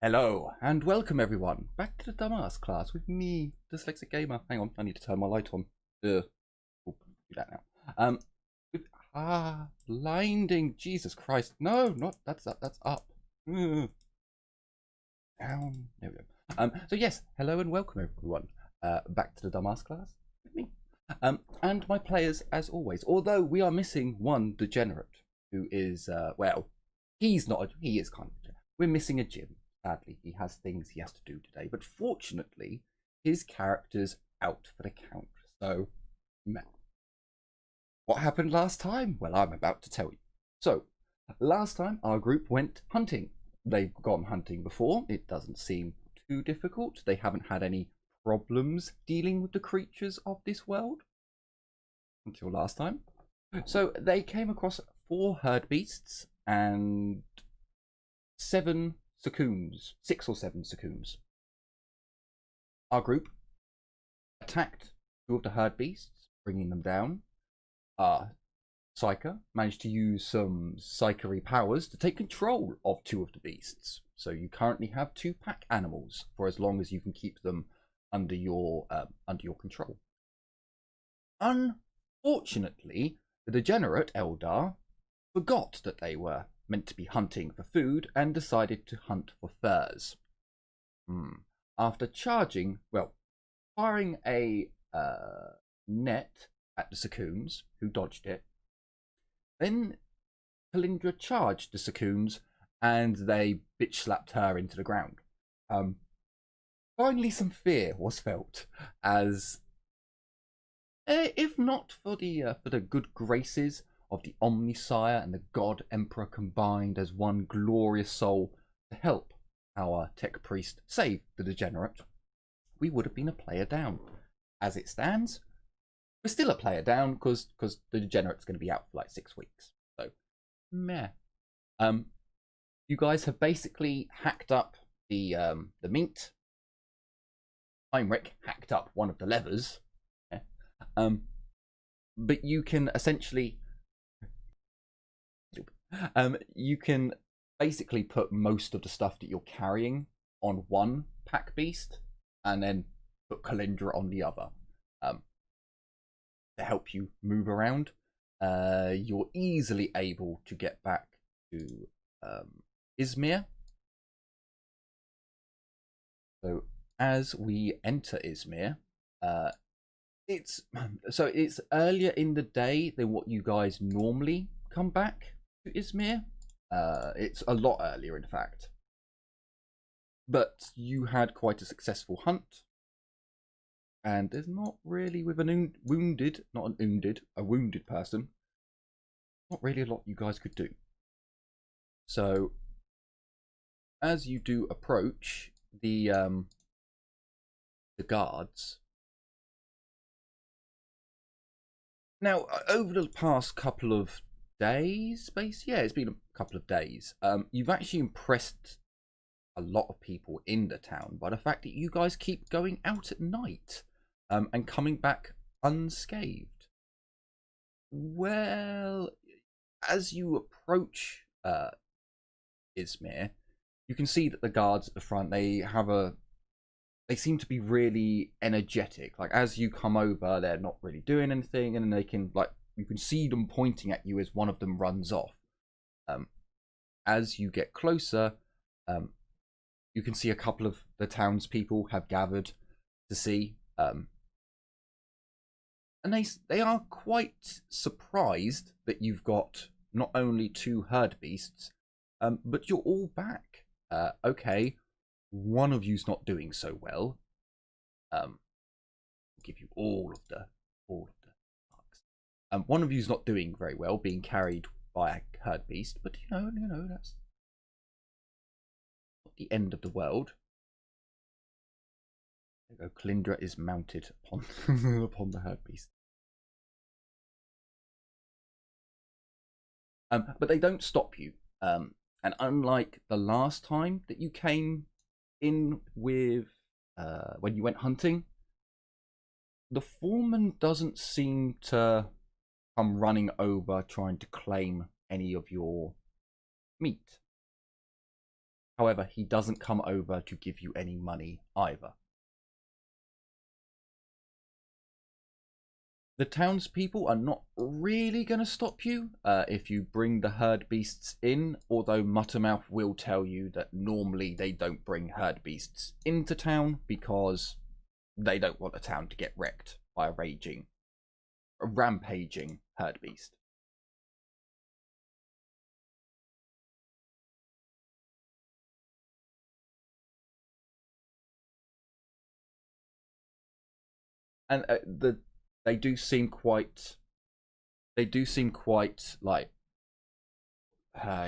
Hello and welcome everyone back to the dumbass class with me, Dyslexic Gamer. Hang on, I need to turn my light on. Oh, do that now. With, blinding, Jesus Christ! No, not that's up. That's up. Down. There we go. So yes, hello and welcome everyone. Back to the dumbass class with me. And my players as always. Although we are missing one degenerate who is well, he's not. He is kind of. We're missing a Jim. Sadly, he has things he has to do today, but fortunately, his character's out for the count. So, what happened last time? Well, I'm about to tell you. So, last time our group went hunting. They've gone hunting before. It doesn't seem too difficult. They haven't had any problems dealing with the creatures of this world until last time. So, they came across 4 herd beasts and 7 Sacoons, 6 or 7 Sacoons. Our group attacked 2 of the herd beasts, bringing them down. Psyker managed to use some psychery powers to take control of 2 of the beasts. So you currently have 2 pack animals for as long as you can keep them under your control. Unfortunately, the degenerate Eldar forgot that they were meant to be hunting for food and decided to hunt for furs. After firing a net at the Sacoons, who dodged it, then Kalindra charged the Sacoons and they bitch slapped her into the ground. Finally, some fear was felt as, if not for the good graces of the Omnisire and the God Emperor combined as one glorious soul to help our tech priest save the degenerate, we would have been a player down. As it stands, we're still a player down because the degenerate's going to be out for like 6 weeks. So, meh. You guys have basically hacked up the meat. Heinrich hacked up one of the levers. Yeah. But you can essentially you can basically put most of the stuff that you're carrying on one pack beast and then put Kalindra on the other to help you move around. You're easily able to get back to Izmir. So as we enter Izmir, it's earlier in the day than what you guys normally come back to Izmir. It's a lot earlier, in fact. But you had quite a successful hunt, and there's not really with a wounded person. Not really a lot you guys could do. So, as you do approach the guards. Now, over the past couple of days, it's been a couple of days. You've actually impressed a lot of people in the town by the fact that you guys keep going out at night and coming back unscathed. Well, as you approach Izmir, you can see that the guards at the front, they seem to be really energetic. Like, as you come over, they're not really doing anything, and then they can, like, you can see them pointing at you as one of them runs off. As you get closer, you can see a couple of the townspeople have gathered to see, and they are quite surprised that you've got not only 2 herd beasts, but you're all back. Okay, one of you's not doing so well. I'll give you all of the marks. One of you's not doing very well, being carried by a herd beast, but you know that's not the end of the world. There you go. Kalindra is mounted upon upon the herd beast. But they don't stop you. And unlike the last time that you came in with when you went hunting, the foreman doesn't seem to come running over trying to claim any of your meat. However, he doesn't come over to give you any money either. The townspeople are not really going to stop you if you bring the herd beasts in, although Muttermouth will tell you that normally they don't bring herd beasts into town because they don't want the town to get wrecked by a rampaging herd beast. And they do seem quite like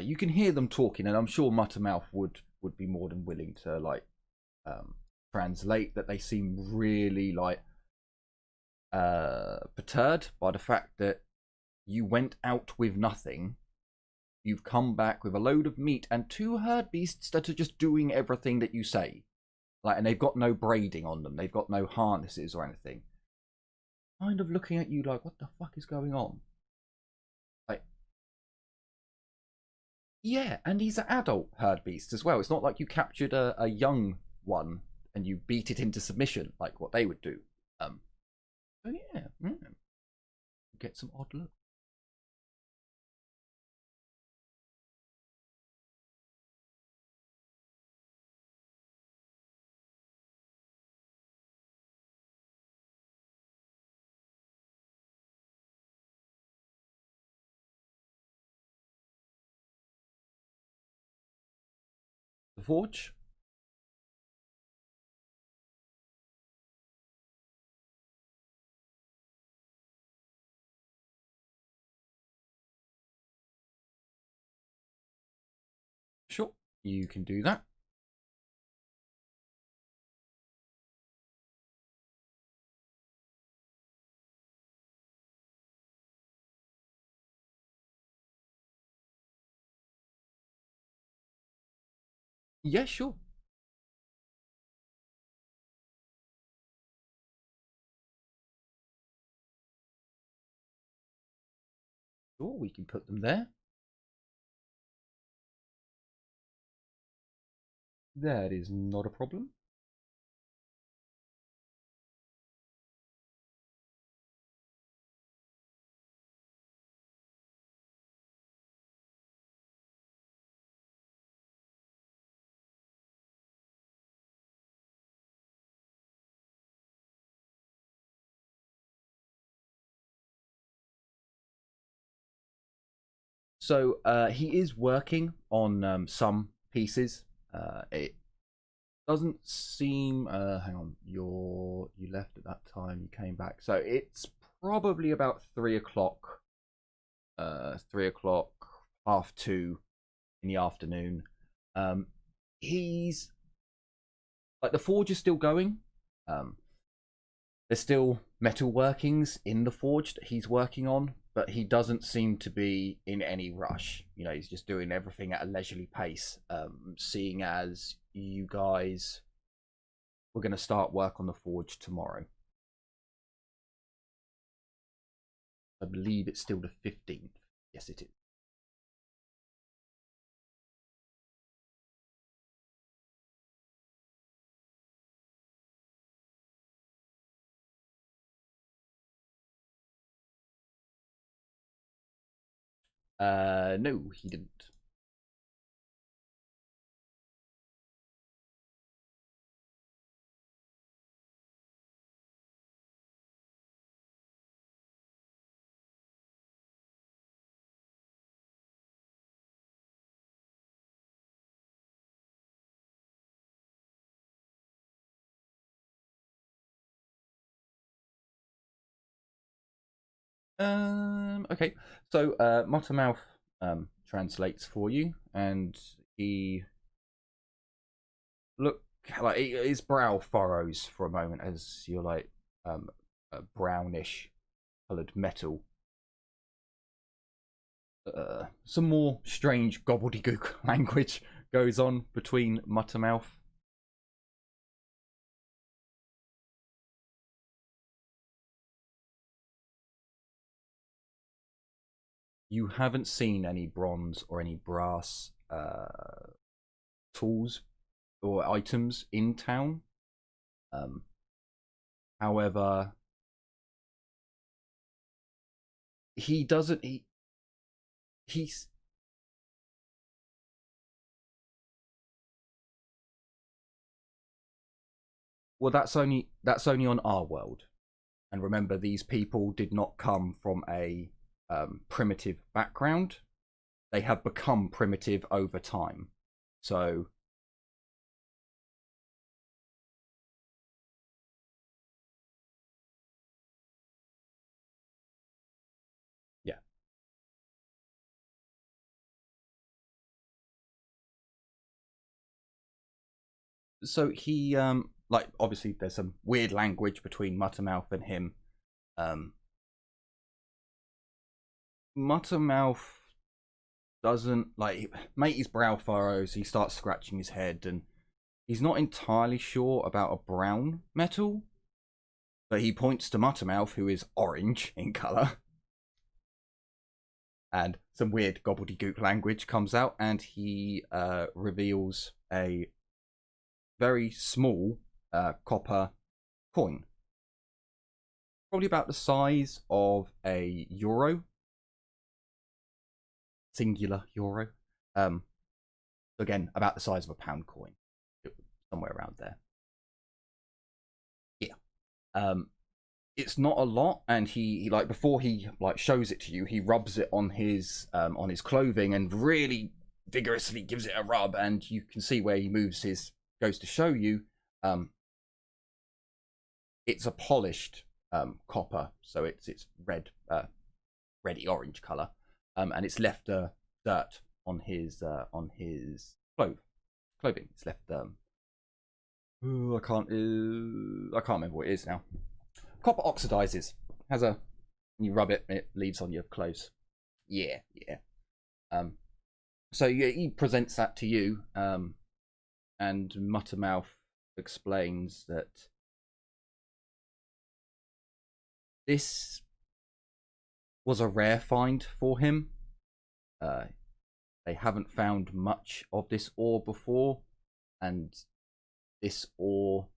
you can hear them talking, and I'm sure Muttermouth would be more than willing to like translate that. They seem really like perturbed by the fact that you went out with nothing. You've come back with a load of meat and 2 herd beasts that are just doing everything that you say. Like, and they've got no braiding on them. They've got no harnesses or anything. Kind of looking at you like, what the fuck is going on? Like, yeah, and these are adult herd beasts as well. It's not like you captured a young one and you beat it into submission like what they would do. So yeah, get some odd looks. The forge. Sure, you can do that. Yeah, sure. Sure, we can put them there. That is not a problem. So he is working on some pieces. It doesn't seem. Hang on, you left at that time. You came back, so it's probably about 3 o'clock. 3 o'clock, 2:30 in the afternoon. He's like the forge is still going. Um, there's still metal workings in the forge that he's working on, but he doesn't seem to be in any rush. You know, he's just doing everything at a leisurely pace. Seeing as you guys were going to start work on the forge tomorrow. I believe it's still the 15th. Yes, it is. No, he didn't. Okay. So Muttermouth translates for you, and he look like his brow furrows for a moment as you're like a brownish coloured metal. Some more strange gobbledygook language goes on between Muttermouth. You haven't seen any bronze or any brass tools or items in town. However, he doesn't. He's. Well, that's only on our world, and remember, these people did not come from a primitive background. They have become primitive over time. So yeah. So he like, obviously there's some weird language between Muttermouth and him. Um Muttermouth doesn't like mate his brow furrows, he starts scratching his head, and he's not entirely sure about a brown metal. But he points to Muttermouth, who is orange in colour. And some weird gobbledygook language comes out, and he reveals a very small copper coin, probably about the size of a euro, singular euro. Again, about the size of a pound coin, somewhere around there. Yeah. It's not a lot, and he like, before he like shows it to you, he rubs it on his clothing and really vigorously gives it a rub, and you can see where he moves his, goes to show you. It's a polished copper, so it's red, reddy orange color, and it's left dirt on his clothing. It's left I can't remember what it is now. Copper oxidizes. Has a, when you rub it, it leaves on your clothes. Yeah. So yeah, he presents that to you, and Muttermouth explains that this was a rare find for him. They haven't found much of this ore before, and this ore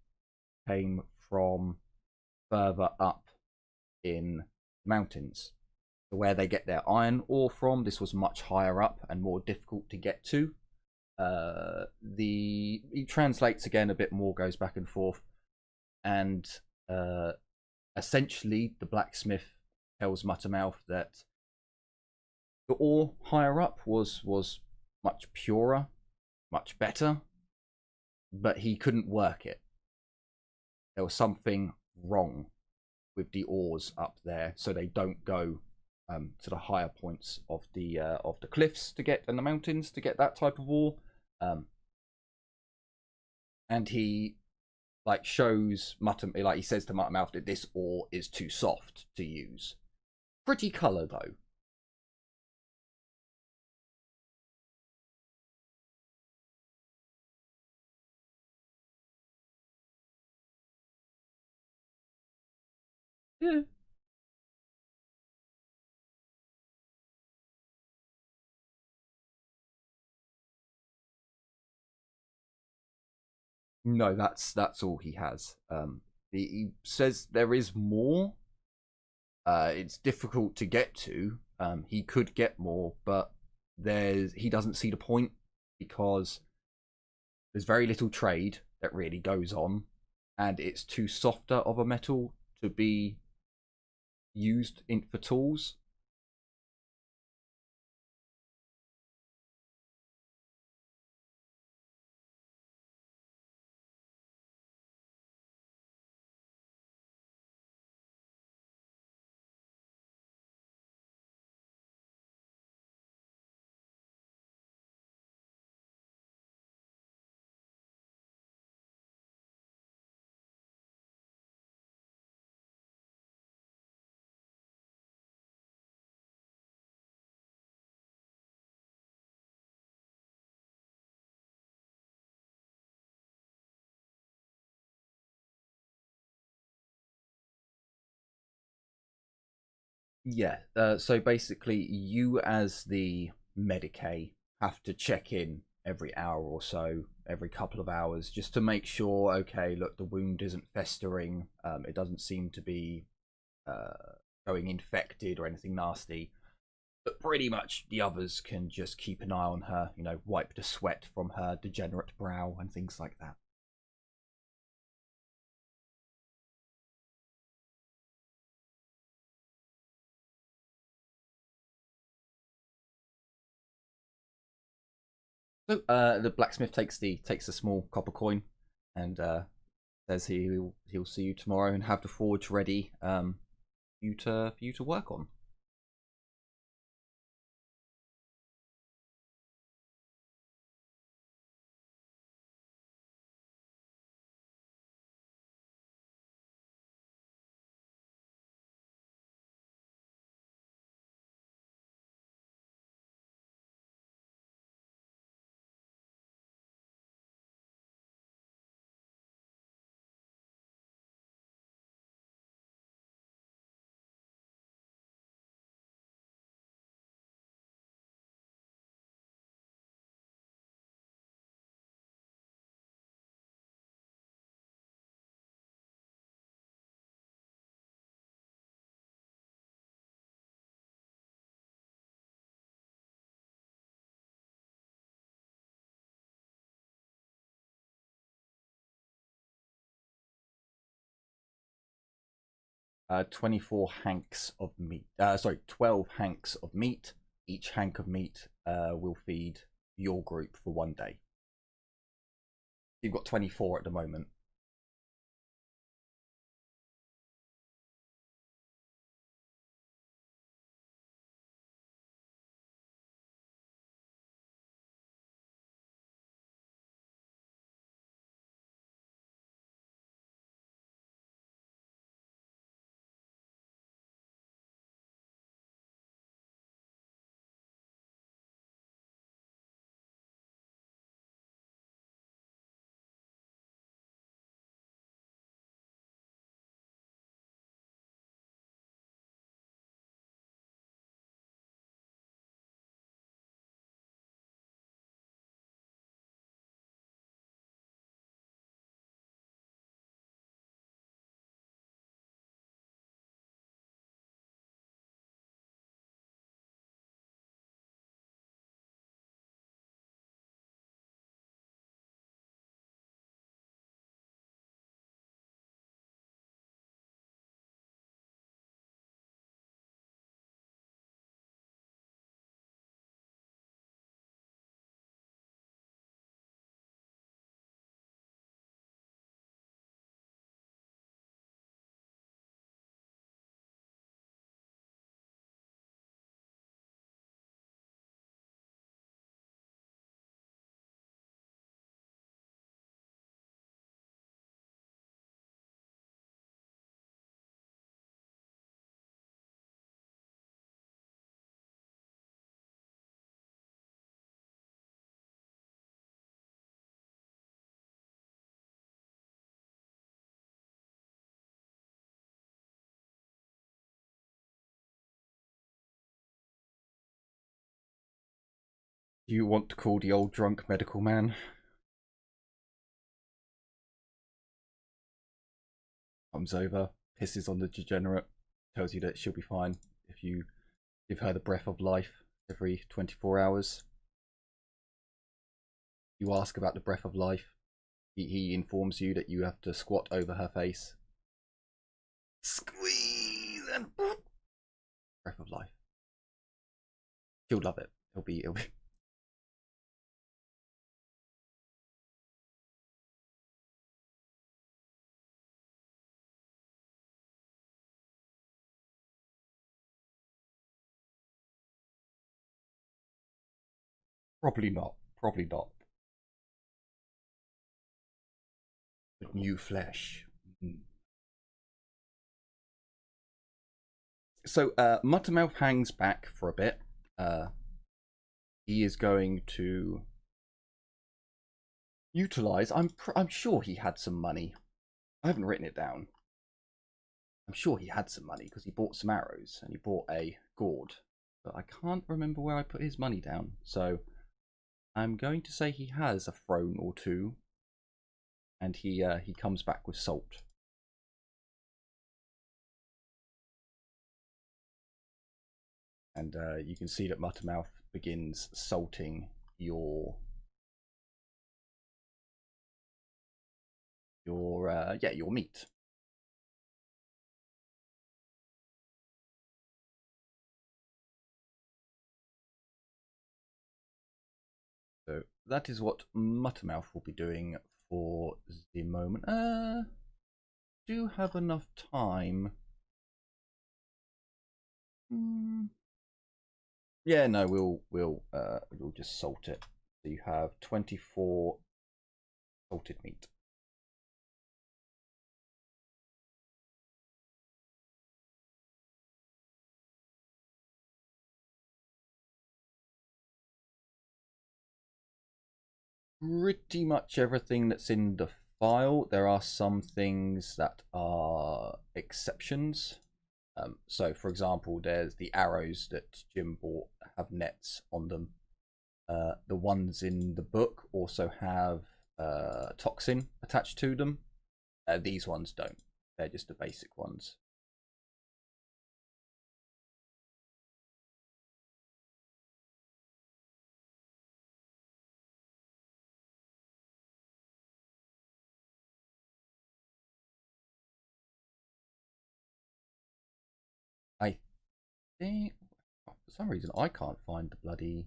came from further up in mountains. So where they get their iron ore from, this was much higher up and more difficult to get to. He translates again a bit more, goes back and forth, and essentially the blacksmith tells Muttermouth that the ore higher up was much purer, much better, but he couldn't work it. There was something wrong with the ores up there, so they don't go to the higher points of the cliffs to get, and the mountains to get that type of ore. And he like shows Muttermouth, like he says to Muttermouth that this ore is too soft to use. Pretty colour though. Yeah. No, that's all he has. He says there is more. It's difficult to get to. He could get more, but he doesn't see the point, because there's very little trade that really goes on, and it's too softer of a metal to be used for tools. Yeah, so basically you as the Medicae have to check in every hour or so every couple of hours just to make sure, okay, look, the wound isn't festering, it doesn't seem to be going infected or anything nasty. But pretty much the others can just keep an eye on her, you know, wipe the sweat from her degenerate brow and things like that. So the blacksmith takes the small copper coin and says he'll see you tomorrow and have the forge ready for you to work on. 24 hanks of meat. Sorry, 12 hanks of meat. Each hank of meat will feed your group for 1 day. You've got 24 at the moment. Do you want to call the old drunk medical man? Comes over, pisses on the degenerate, tells you that she'll be fine if you give her the breath of life every 24 hours. You ask about the breath of life. He informs you that you have to squat over her face. Squeeze and breath of life. She'll love it. It'll be probably not. Probably not. But new flesh. So Muttermouth hangs back for a bit. He is going to utilize. I'm sure he had some money. I haven't written it down. I'm sure he had some money because he bought some arrows and he bought a gourd. But I can't remember where I put his money down. So I'm going to say he has a throne or two, and he comes back with salt. And you can see that Muttermouth begins salting your meat. So that is what Muttermouth will be doing for the moment. Do have enough time. Yeah, no, we'll just salt it. So you have 24 salted meat. Pretty much everything that's in the file. There are some things that are exceptions. So, for example, there's the arrows that Jim bought have nets on them. The ones in the book also have toxin attached to them. These ones don't. They're just the basic ones. I think for some reason I can't find the bloody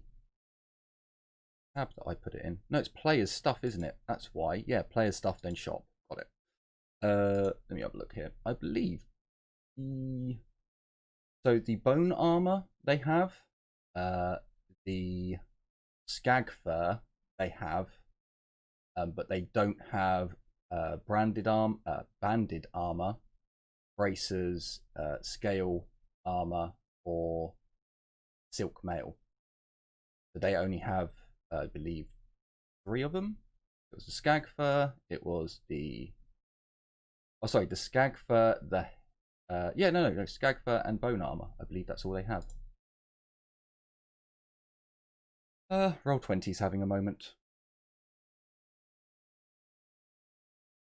tab that I put it in. No, it's players stuff, isn't it? That's why. Yeah, players stuff, then shop. Got it. Let me have a look here. I believe so the bone armor they have, the skag fur they have, but they don't have banded armor, bracers, scale armor, or silk mail. So they only have, I believe, 3 of them. It was the skag fur. It was the the skag fur. The no, skag fur and bone armor. I believe that's all they have. Roll20's having a moment.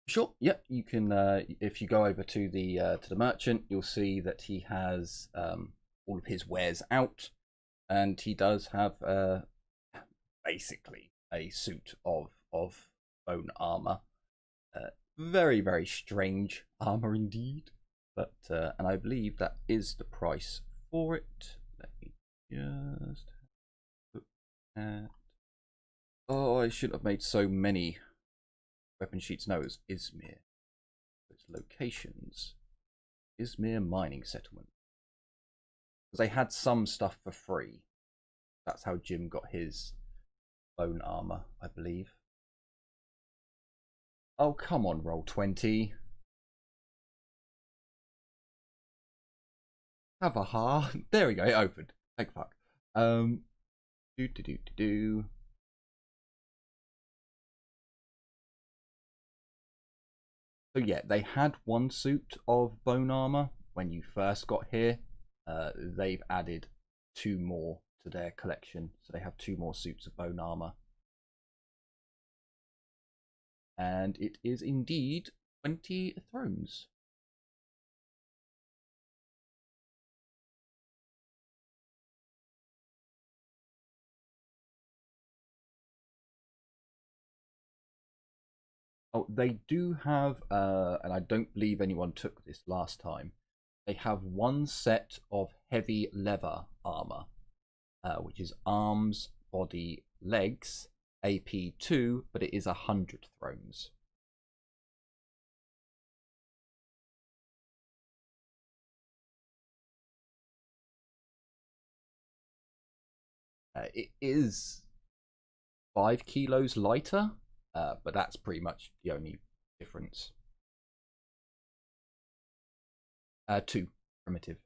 Sure. Yep. You can. If you go over to the merchant, you'll see that he has all of his wares out, and he does have basically a suit of bone armor. Very, very strange armor indeed. But and I believe that is the price for it. Let me just look at. Oh, I shouldn't have made so many weapon sheets. No, it's Izmir. Its locations. Izmir mining settlement. Because they had some stuff for free. That's how Jim got his bone armor, I believe. Oh, come on, Roll20. Have a ha. There we go, it opened. Thank fuck. Do. So yeah, they had one suit of bone armor when you first got here. They've added 2 more to their collection. So they have 2 more suits of bone armor. And it is indeed 20 thrones. Oh, they do have, and I don't believe anyone took this last time, they have 1 set of heavy leather armor, which is arms, body, legs, AP2, but it is 100 thrones. It is 5 kilos lighter, but that's pretty much the only difference. 2 primitive.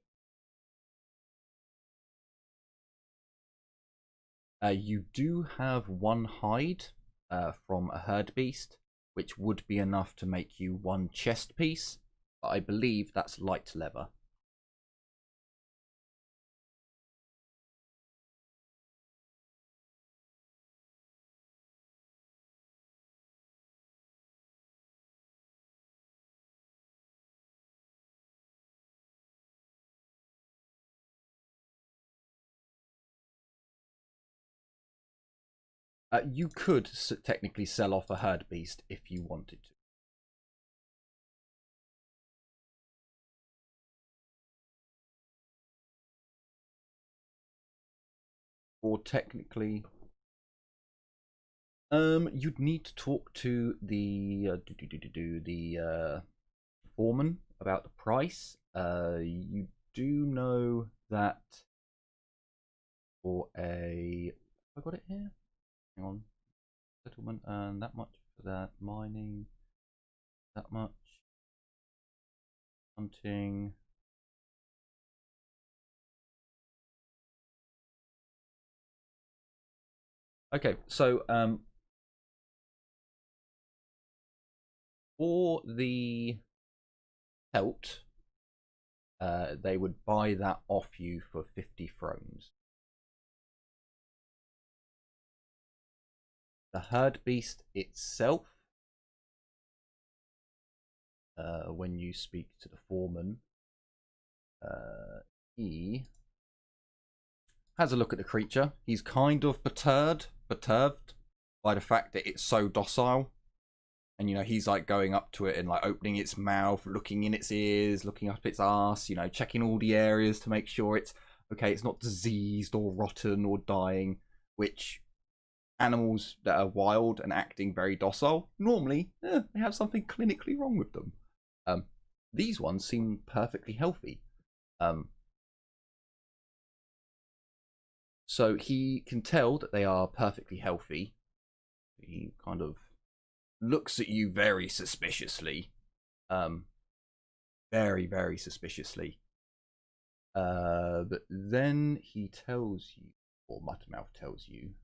You do have 1 hide from a herd beast, which would be enough to make you 1 chest piece, but I believe that's light leather. You could technically sell off a herd beast if you wanted to. Or technically, you'd need to talk to the foreman about the price. You do know that for a, I got it here. Hang on, settlement and that much for that, mining, that much, hunting. Okay, so for the pelt, they would buy that off you for 50 thrones. The herd beast itself, when you speak to the foreman, he has a look at the creature. He's kind of perturbed by the fact that it's so docile. And, you know, he's like going up to it and like opening its mouth, looking in its ears, looking up its ass, you know, checking all the areas to make sure it's okay, it's not diseased or rotten or dying, which animals that are wild and acting very docile, normally they have something clinically wrong with them. These ones seem perfectly healthy. So he can tell that they are perfectly healthy. He kind of looks at you very suspiciously. Very, very suspiciously. But then he tells you, or Muttermouth tells you,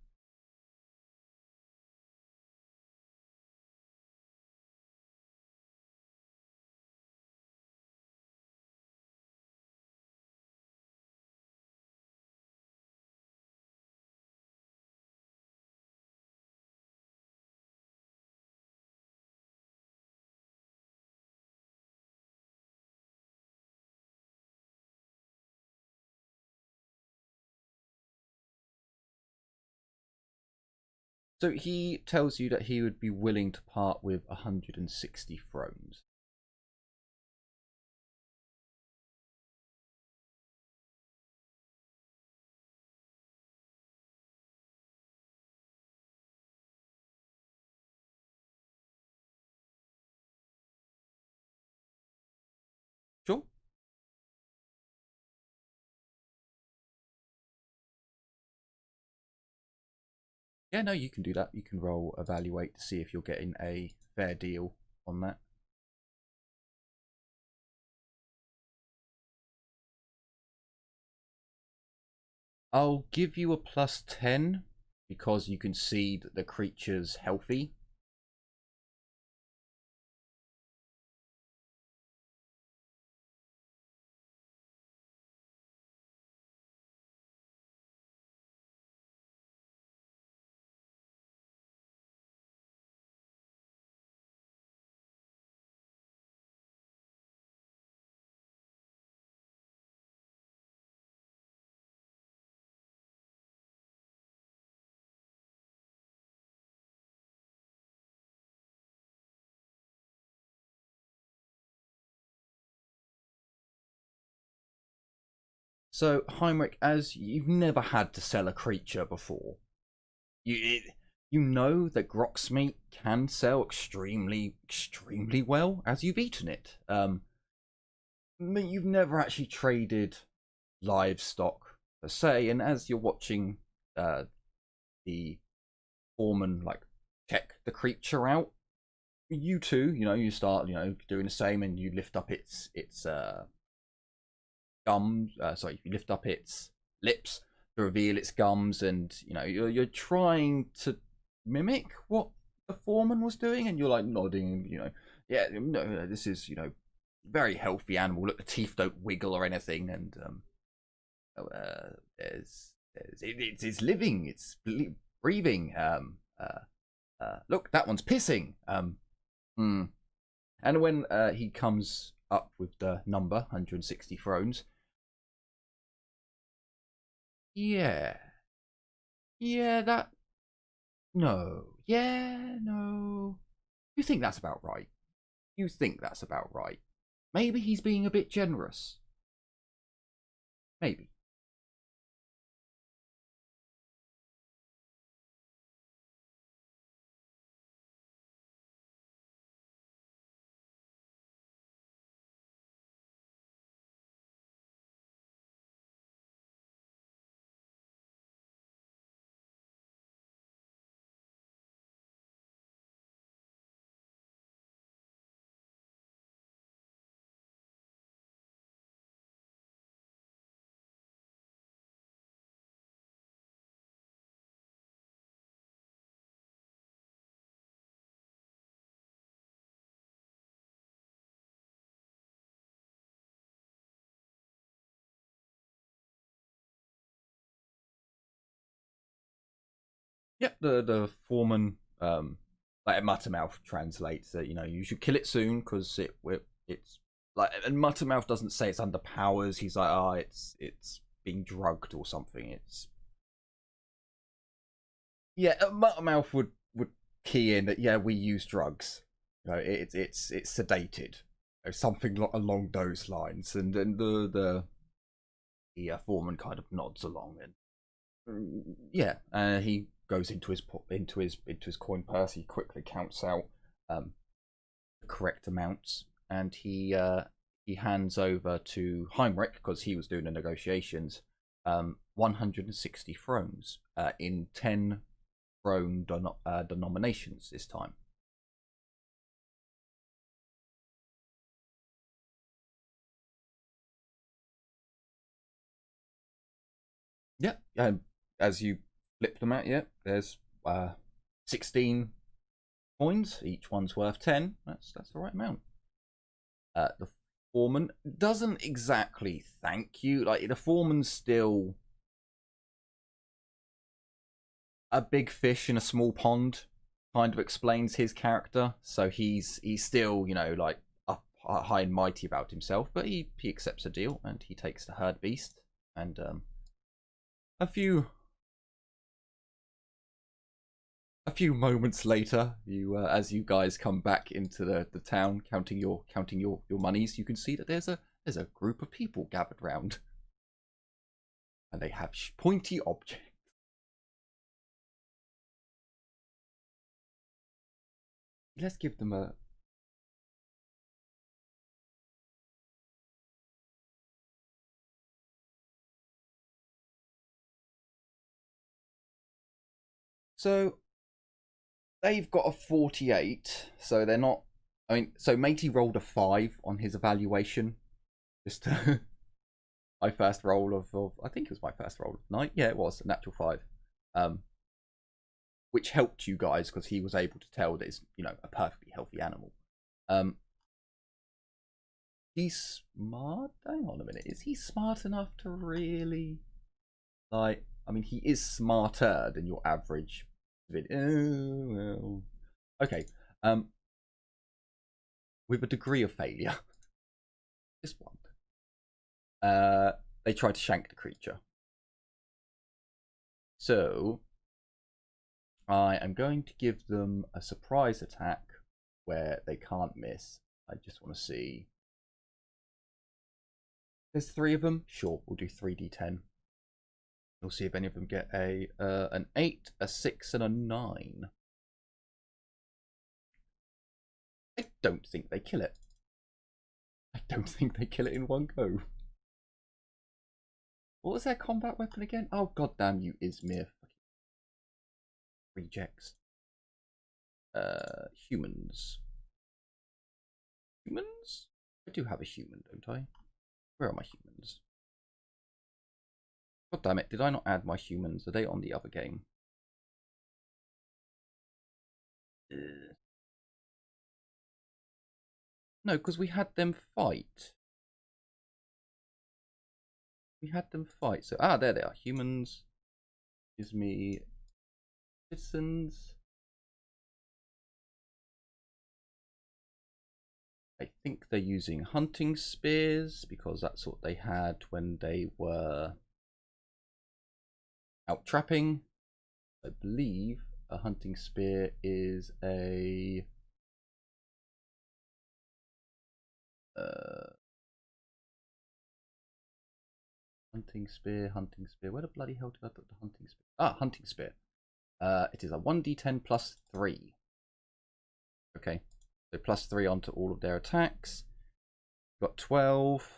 so he tells you that he would be willing to part with 160 thrones. Sure. Yeah, no, you can do that. You can roll evaluate to see if you're getting a fair deal on that. I'll give you a +10 because you can see that the creature's healthy. So, Heinrich, as you've never had to sell a creature before, you know that Grox meat can sell extremely, extremely well as you've eaten it. You've never actually traded livestock per se, and as you're watching the foreman like check the creature out, you too, you know, you start, you know, doing the same, and you lift up its gums. Sorry, you lift up its lips to reveal its gums, and you know you're trying to mimic what the foreman was doing, and you're like nodding, you know, yeah, no, this is, you know, very healthy animal. Look, the teeth don't wiggle or anything, and it's living, it's breathing. Look, that one's pissing. And when he comes up with the number 160 thrones, yeah, that No. Yeah, no. You think that's about right? You think that's about right? Maybe he's being a bit generous. Maybe. Yep, the foreman, like Muttermouth translates that, you should kill it soon because it's like, and Muttermouth doesn't say it's under powers. He's like, it's being drugged or something. It's yeah, Muttermouth would key in that, yeah, we use drugs. It's sedated, something along those lines, and then the foreman kind of nods along and yeah, he goes into his coin purse. He quickly counts out the correct amounts, and he hands over to Heinrich, because he was doing the negotiations, 160 thrones in 10 throne denominations this time. Yeah, as you flip them out, yeah, there's 16 coins. Each one's worth 10. That's the right amount. The foreman doesn't exactly thank you. Like, the foreman's still a big fish in a small pond. Kind of explains his character. So he's still, like, up high and mighty about himself, but he accepts a deal and he takes the herd beast. And a few moments later, as you guys come back into the town, counting your monies, you can see that there's a group of people gathered round, and they have pointy objects. Let's give them a. So they've got a 48, so they're not. I mean, so Matey rolled a 5 on his evaluation. Just my first roll of I think it was my first roll of the night. Yeah, it was a natural 5. Which helped you guys because he was able to tell that it's, a perfectly healthy animal. He's smart. Hang on a minute. Is he smart enough to really, like? I mean, he is smarter than your average. Oh, well. Okay. With a degree of failure, just one. They try to shank the creature. So I am going to give them a surprise attack where they can't miss. I just want to see. There's 3 of them. Sure, we'll do 3d10. We'll see if any of them get an 8, a 6, and a 9. I don't think they kill it. I don't think they kill it in one go. What was their combat weapon again? Oh, goddamn you, Izmir. Rejects. Humans. Humans? I do have a human, don't I? Where are my humans? God damn it, did I not add my humans? Are they on the other game? No, because we had them fight. We had them fight. So, there they are. Humans. Gives me citizens. I think they're using hunting spears because that's what they had when they were out trapping, I believe. a hunting spear is a hunting spear. Where the bloody hell did I put the hunting spear? Ah, hunting spear. It is a 1d10 plus 3. Okay, so plus 3 onto all of their attacks. You got 12,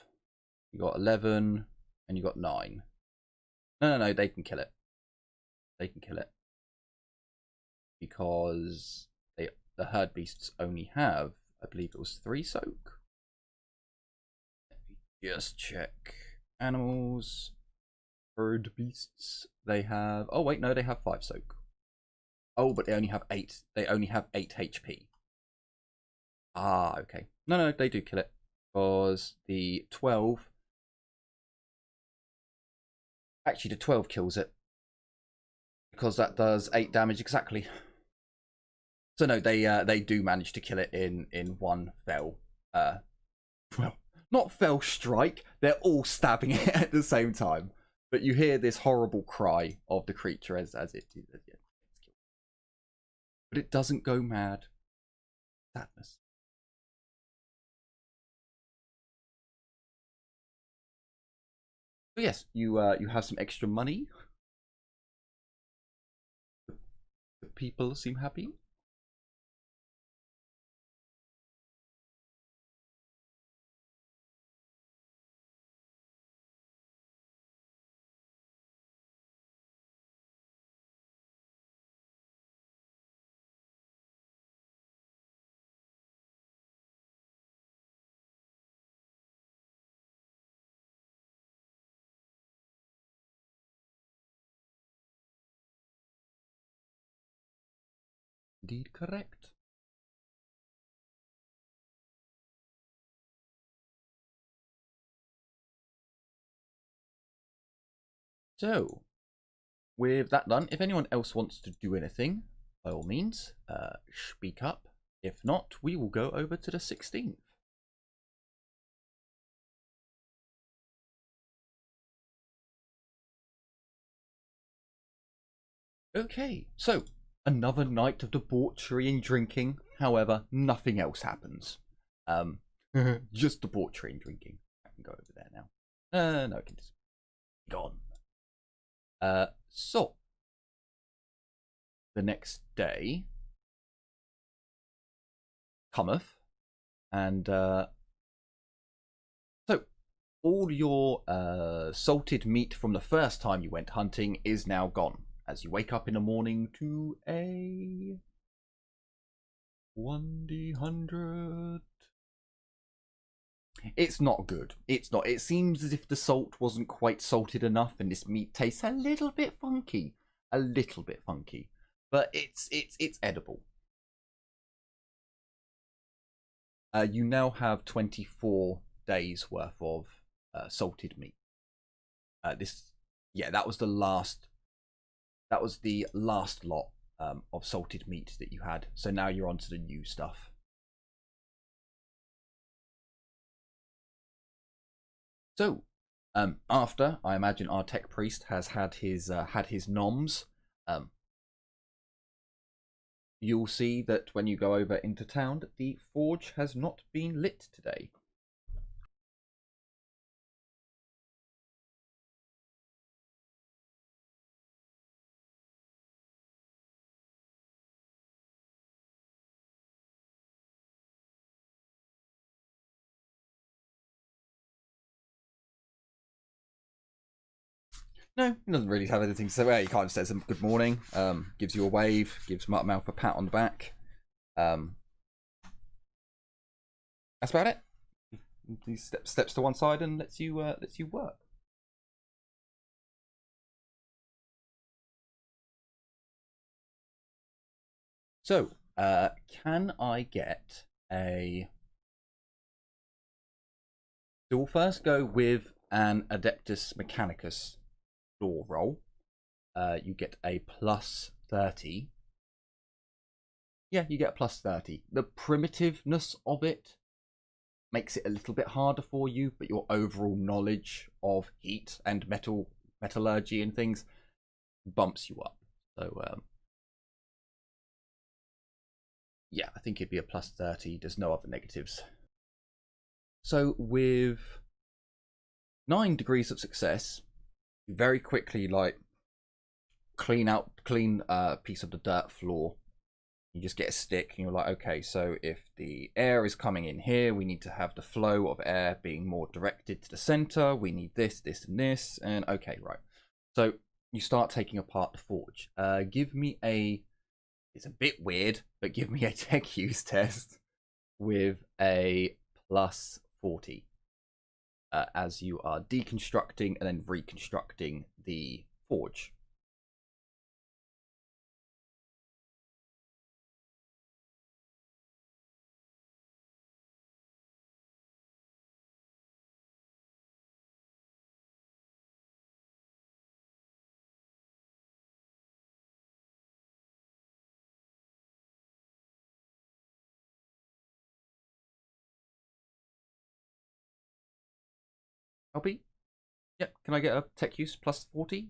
you got 11, and you got 9. No, they can kill it. They can kill it. Because the herd beasts only have, I believe it was 3 soak. Let me just check. Animals, herd beasts, they have, oh wait, no, they have 5 soak. Oh, but they only have 8. They only have 8 HP. Ah, okay. No, they do kill it. Because the 12... Actually, the 12 kills it. Because that does 8 damage exactly. So no, they do manage to kill it in one fell... well, not fell strike. They're all stabbing it at the same time. But you hear this horrible cry of the creature as it is. Yeah, but it doesn't go mad. Sadness. So yes, you have some extra money. The people seem happy. Indeed correct. So, with that done, if anyone else wants to do anything, by all means, speak up. If not, we will go over to the 16th. Okay, so another night of debauchery and drinking. However, nothing else happens. Just debauchery and drinking. I can go over there now. No, I can just gone. So the next day cometh, and so all your salted meat from the first time you went hunting is now gone. As you wake up in the morning to a 1d100. It's not good. It's not. It seems as if the salt wasn't quite salted enough, and this meat tastes a little bit funky. A little bit funky, but it's edible. You now have 24 days worth of salted meat. That was the last. That was the last lot of salted meat that you had. So now you're on to the new stuff. So, after I imagine our tech priest has had his noms, you'll see that when you go over into town, the forge has not been lit today. No, he doesn't really have anything to say. Well, he kind of says good morning, gives you a wave, gives Mouth a pat on the back. That's about it. He steps to one side and lets you work. So, can I get a... So we'll first go with an Adeptus Mechanicus door roll. You get a plus 30. Yeah, you get a plus 30. The primitiveness of it makes it a little bit harder for you, but your overall knowledge of heat and metallurgy and things bumps you up. So Yeah, I think it'd be a plus 30. There's no other negatives. So with 9 degrees of success, you very quickly like clean a piece of the dirt floor. You just get a stick and you're like, okay, so if the air is coming in here, we need to have the flow of air being more directed to the center. We need this, this, and this. And okay, right. So you start taking apart the forge. Give me a, it's a bit weird, but give me a tech use test with a plus 40 as you are deconstructing and then reconstructing the forge. LB? Yep, can I get a tech use plus 40?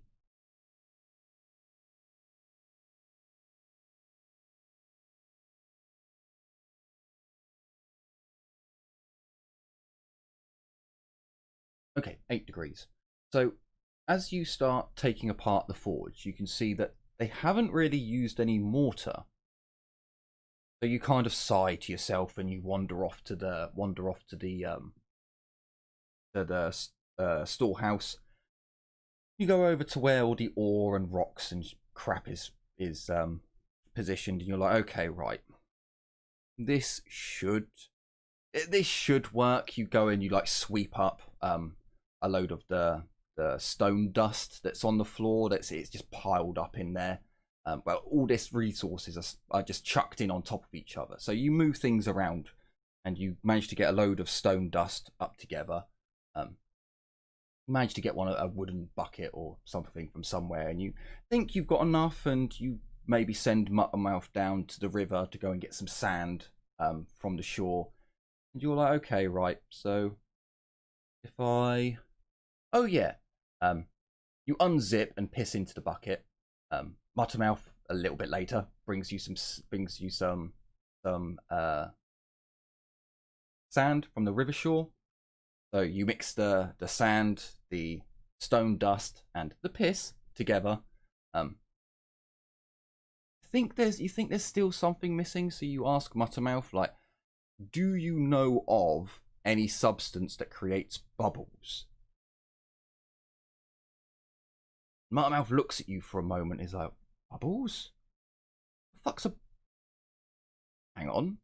Okay, 8 degrees. So as you start taking apart the forge, you can see that they haven't really used any mortar. So you kind of sigh to yourself and you wander off to the storehouse. You go over to where all the ore and rocks and crap is positioned, and you're like, okay, right, this should work. You go in, you like sweep up a load of the stone dust that's on the floor. It's just piled up in there. Well, all these resources are just chucked in on top of each other. So you move things around, and you manage to get a load of stone dust up together. Manage to get a wooden bucket or something from somewhere, and you think you've got enough, and you maybe send Muttermouth down to the river to go and get some sand from the shore. And you're like, okay, right, so if I... Oh, yeah. You unzip and piss into the bucket. Muttermouth, a little bit later, brings you some sand from the river shore. So you mix the sand, the stone dust, and the piss together. You think there's still something missing, so you ask Muttermouth, like, do you know of any substance that creates bubbles? Muttermouth looks at you for a moment, is like, bubbles? The fuck's a... Hang on.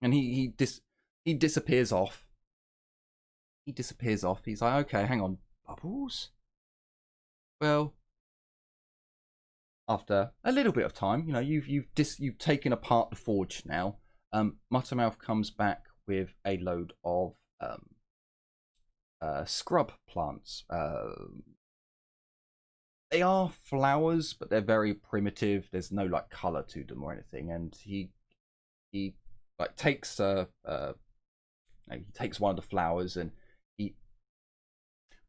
And he disappears off. He disappears off. He's like, okay, hang on, bubbles? Well, after a little bit of time, you know, you've taken apart the forge now. Muttermouth comes back with a load of scrub plants. They are flowers, but they're very primitive. There's no like color to them or anything. And he like takes he takes one of the flowers, and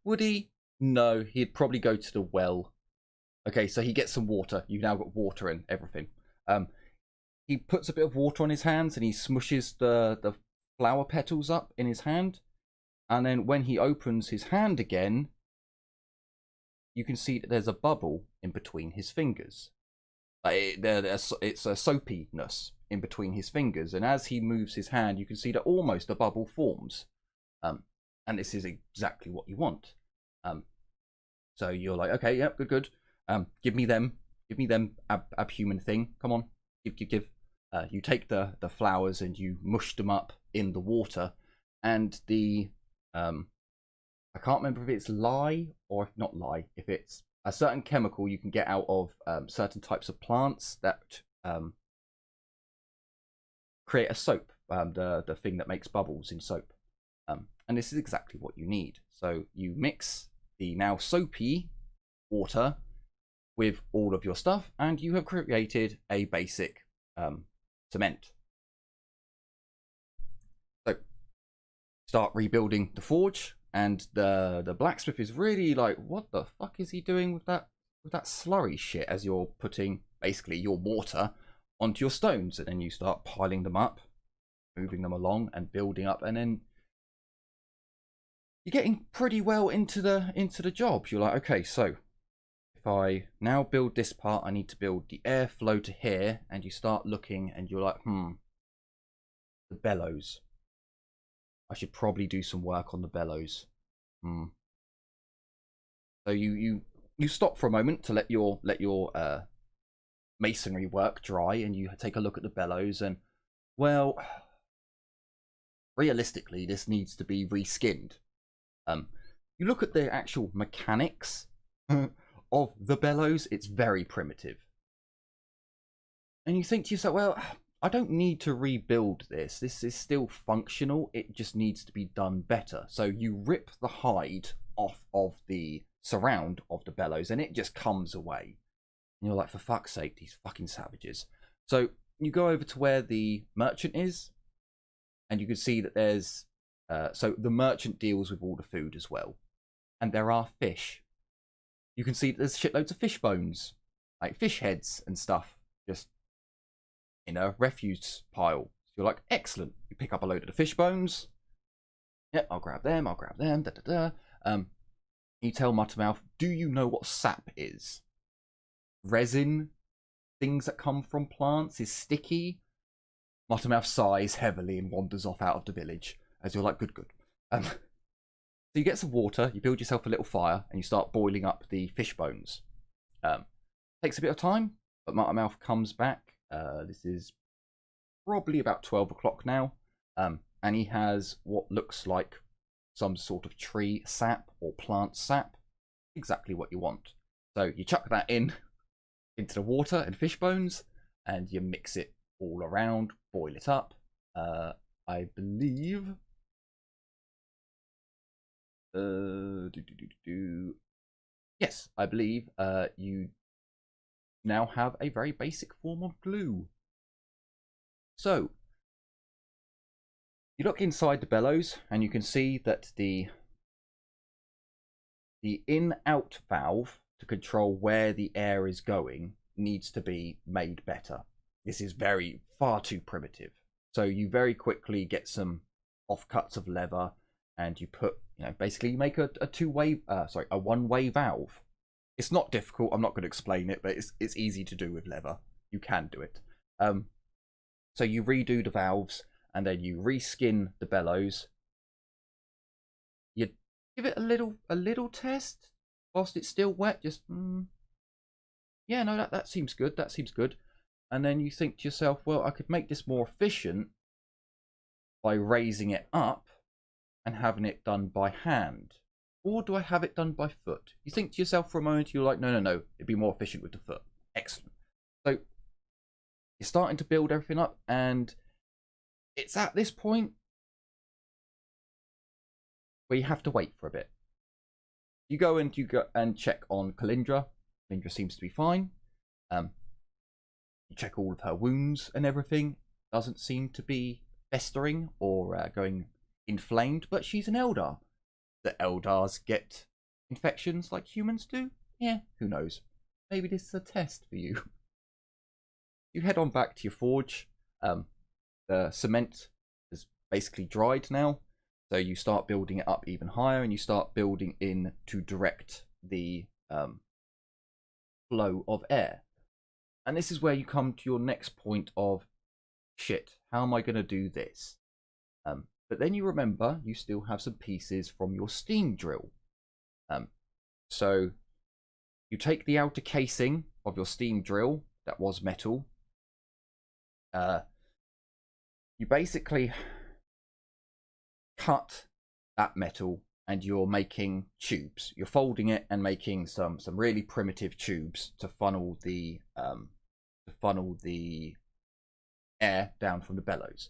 would he? No, he'd probably go to the well. Okay, so he gets some water. You've now got water and everything. He puts a bit of water on his hands, and he smushes the flower petals up in his hand. And then when he opens his hand again, you can see that there's a bubble in between his fingers. It's a soapiness in between his fingers. And as he moves his hand, you can see that almost a bubble forms. And this is exactly what you want. So you're like, okay, yep, yeah, good. Give me them abhuman thing. Come on, give. You take the flowers and you mush them up in the water, and the I can't remember if it's lye or if not lye. If it's a certain chemical you can get out of certain types of plants that create a soap, the thing that makes bubbles in soap. And this is exactly what you need. So you mix the now soapy water with all of your stuff, and you have created a basic cement. So start rebuilding the forge, and the blacksmith is really like, what the fuck is he doing with that slurry shit, as you're putting basically your mortar onto your stones, and then you start piling them up, moving them along and building up, and then you're getting pretty well into the job. You're like, okay, so if I now build this part, I need to build the airflow to here, and you start looking and you're like, the bellows. I should probably do some work on the bellows. So you stop for a moment to let your masonry work dry, and you take a look at the bellows, and well, realistically, this needs to be reskinned. You look at the actual mechanics of the bellows, it's very primitive. And you think to yourself, well, I don't need to rebuild this. This is still functional. It just needs to be done better. So you rip the hide off of the surround of the bellows, and it just comes away. And you're like, for fuck's sake, these fucking savages. So you go over to where the merchant is, and you can see that there's... so the merchant deals with all the food as well. And there are fish. You can see that there's shitloads of fish bones, like fish heads and stuff, just in a refuse pile. So you're like, excellent. You pick up a load of the fish bones. Yep, I'll grab them, da da da. You tell Muttermouth, do you know what sap is? Resin, things that come from plants, is sticky. Muttermouth sighs heavily and wanders off out of the village. As you're like, good. So you get some water, you build yourself a little fire, and you start boiling up the fish bones. Takes a bit of time, but Muttermouth comes back. This is probably about 12 o'clock now. And he has what looks like some sort of tree sap or plant sap. Exactly what you want. So you chuck that into the water and fish bones, and you mix it all around, boil it up. I believe... Yes, I believe you now have a very basic form of glue. So, you look inside the bellows, and you can see that the in-out valve to control where the air is going needs to be made better. This is far too primitive. So you very quickly get some offcuts of leather, and you put, basically you make a one-way valve. It's not difficult. I'm not going to explain it, but it's easy to do with leather. You can do it. So you redo the valves, and then you reskin the bellows. You give it a little test whilst it's still wet. Just yeah, no, that seems good. That seems good. And then you think to yourself, well, I could make this more efficient by raising it up and having it done by hand. Or do I have it done by foot? You think to yourself for a moment, you're like, no, it'd be more efficient with the foot. Excellent. So you're starting to build everything up, and it's at this point where you have to wait for a bit. You go and check on Kalindra. Kalindra seems to be fine. You check all of her wounds and everything. Doesn't seem to be festering or going inflamed, but she's an Eldar. The Eldars get infections like humans do? Yeah, who knows? Maybe this is a test for you. You head on back to your forge. The cement is basically dried now, so you start building it up even higher, and you start building in to direct the flow of air. And this is where you come to your next point of, shit, how am I going to do this? But then you remember you still have some pieces from your steam drill. So you take the outer casing of your steam drill that was metal. You basically cut that metal, and you're making tubes. You're folding it and making some really primitive tubes to funnel the air down from the bellows.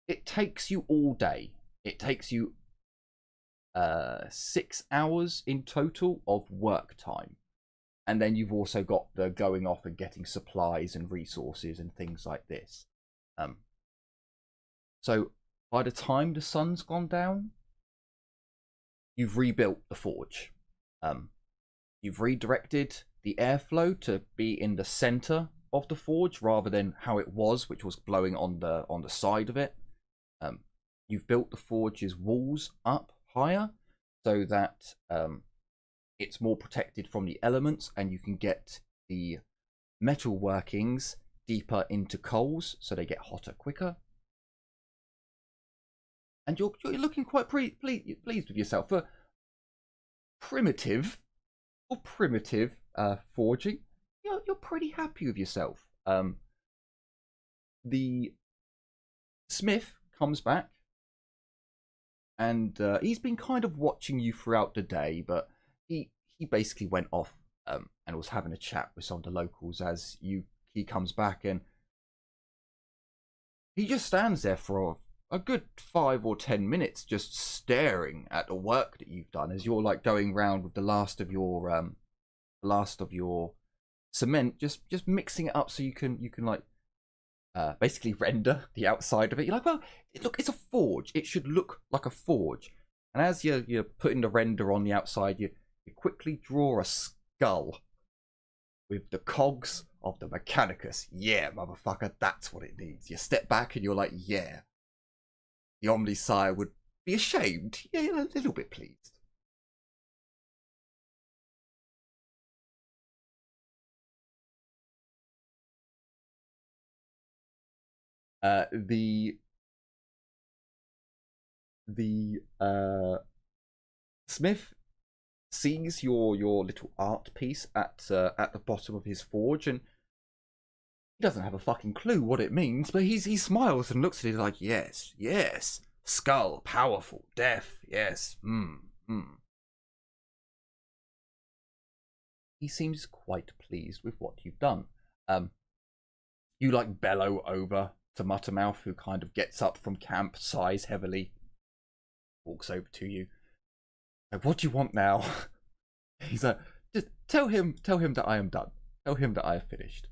It takes you all day. It takes you 6 hours in total of work time. And then you've also got the going off and getting supplies and resources and things like this. So by the time the sun's gone down, you've rebuilt the forge. You've redirected the airflow to be in the center of the forge rather than how it was, which was blowing on the side of it. You've built the forge's walls up higher so that it's more protected from the elements, and you can get the metal workings deeper into coals so they get hotter quicker. And you're looking quite pleased with yourself for primitive forging. You're pretty happy with yourself. The smith comes back, and he's been kind of watching you throughout the day, but he basically went off and was having a chat with some of the locals as he comes back, and he just stands there for a good 5 or 10 minutes just staring at the work that you've done as you're like going round with the last of your cement, just mixing it up so you can like basically render the outside of it. You're like, well, look, it's a forge, it should look like a forge. And as you're putting the render on the outside, you quickly draw a skull with the cogs of the Mechanicus. Yeah, motherfucker, that's what it needs. You step back and you're like, yeah. The Omnisire would be ashamed. Yeah, a little bit pleased. The smith sees your little art piece at the bottom of his forge, and he doesn't have a fucking clue what it means, but he smiles and looks at it like, yes, skull, powerful, death, yes, He seems quite pleased with what you've done. You like bellow over to Muttermouth, who kind of gets up from camp, sighs heavily, walks over to you. Like, what do you want now? He's like, just tell him that I am done. Tell him that I have finished.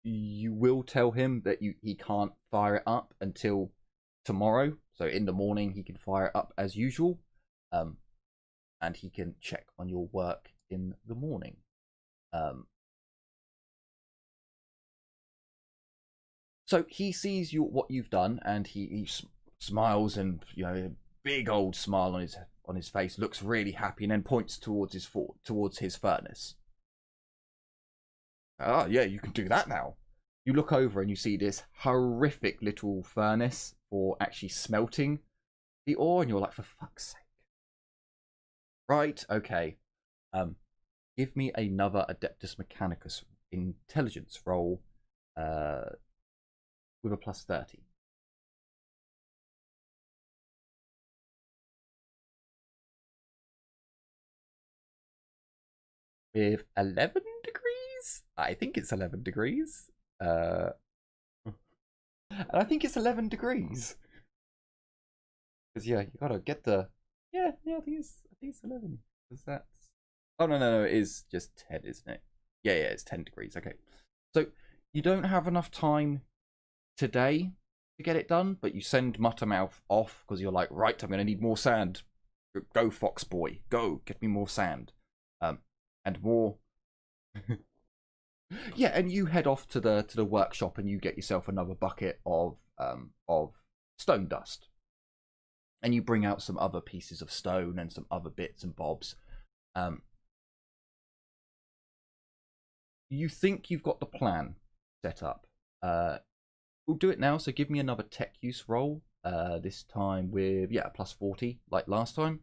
You will tell him that he can't fire it up until tomorrow. So in the morning he can fire it up as usual. And he can check on your work in the morning. So he sees what you've done, and he smiles, and a big old smile on his face, looks really happy, and then points towards his furnace. Ah, yeah, you can do that now. You look over and you see this horrific little furnace for actually smelting the ore, and you're like, for fuck's sake. Right, okay. Give me another Adeptus Mechanicus intelligence roll with a plus 30. With 11 degrees? I think it's 11 degrees. And I think it's 11 degrees. Because, yeah, you gotta get the... Yeah, I think it's 11. Because that's... Oh, no, it is just 10, isn't it? Yeah, it's 10 degrees. Okay. So, you don't have enough time today to get it done, but you send Muttermouth off because you're like, right, I'm going to need more sand. Go, Fox Boy. Go, get me more sand. And more... Yeah, and you head off to the workshop and you get yourself another bucket of stone dust. And you bring out some other pieces of stone and some other bits and bobs. You think you've got the plan set up. We'll do it now, so give me another tech use roll. This time with, plus 40, like last time.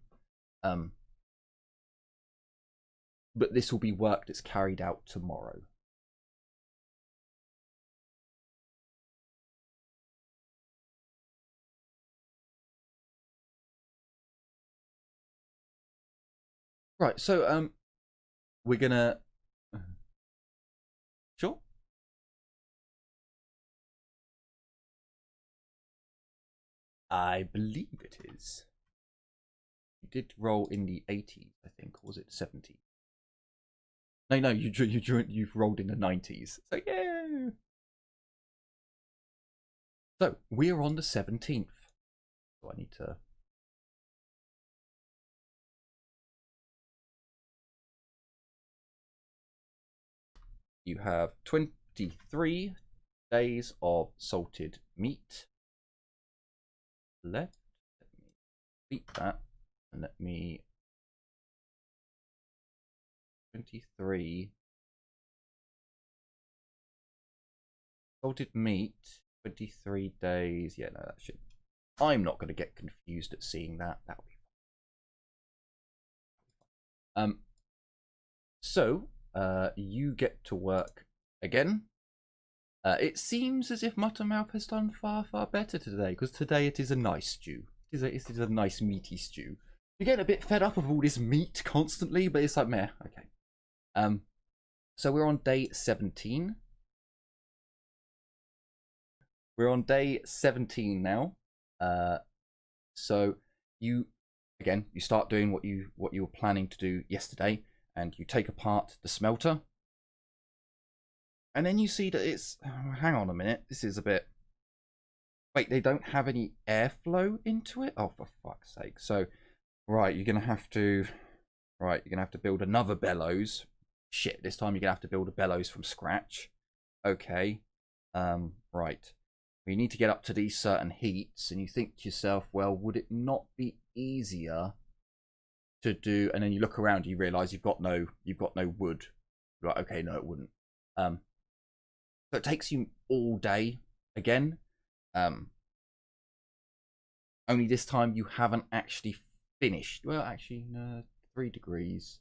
But this will be work that's carried out tomorrow. Right, so we're gonna... Sure. I believe it is. You did roll in the 80s, I think, or was it 70s? No, you've rolled in the 90s. So yeah. So we're on the 17th. So I need to... you have 23 days of salted meat left. Let me beat that and let me 23 salted meat, 23 days. Yeah, no, that should. I'm not going to get confused at seeing that. That'll be fine. So you get to work again. It seems as if Muttermouth has done far better today, because today it is a nice stew. It is a nice meaty stew. You get a bit fed up of all this meat constantly, but it's like meh. Okay. So we're on day 17. We're on day 17 now. So you start doing what you were planning to do yesterday, and you take apart the smelter. And then you see that it's, hang on a minute, this is a bit, wait, they don't have any airflow into it? Oh, for fuck's sake. So, right, you're going to have to build another bellows. Shit, this time you're going to have to build a bellows from scratch. Okay, right. You need to get up to these certain heats, and you think to yourself, well, would it not be easier to do, and then you look around, you realize you've got no wood. You're like, okay, no, it wouldn't. So it takes you all day again. Only this time you haven't actually finished. Well, actually, no, 3 degrees.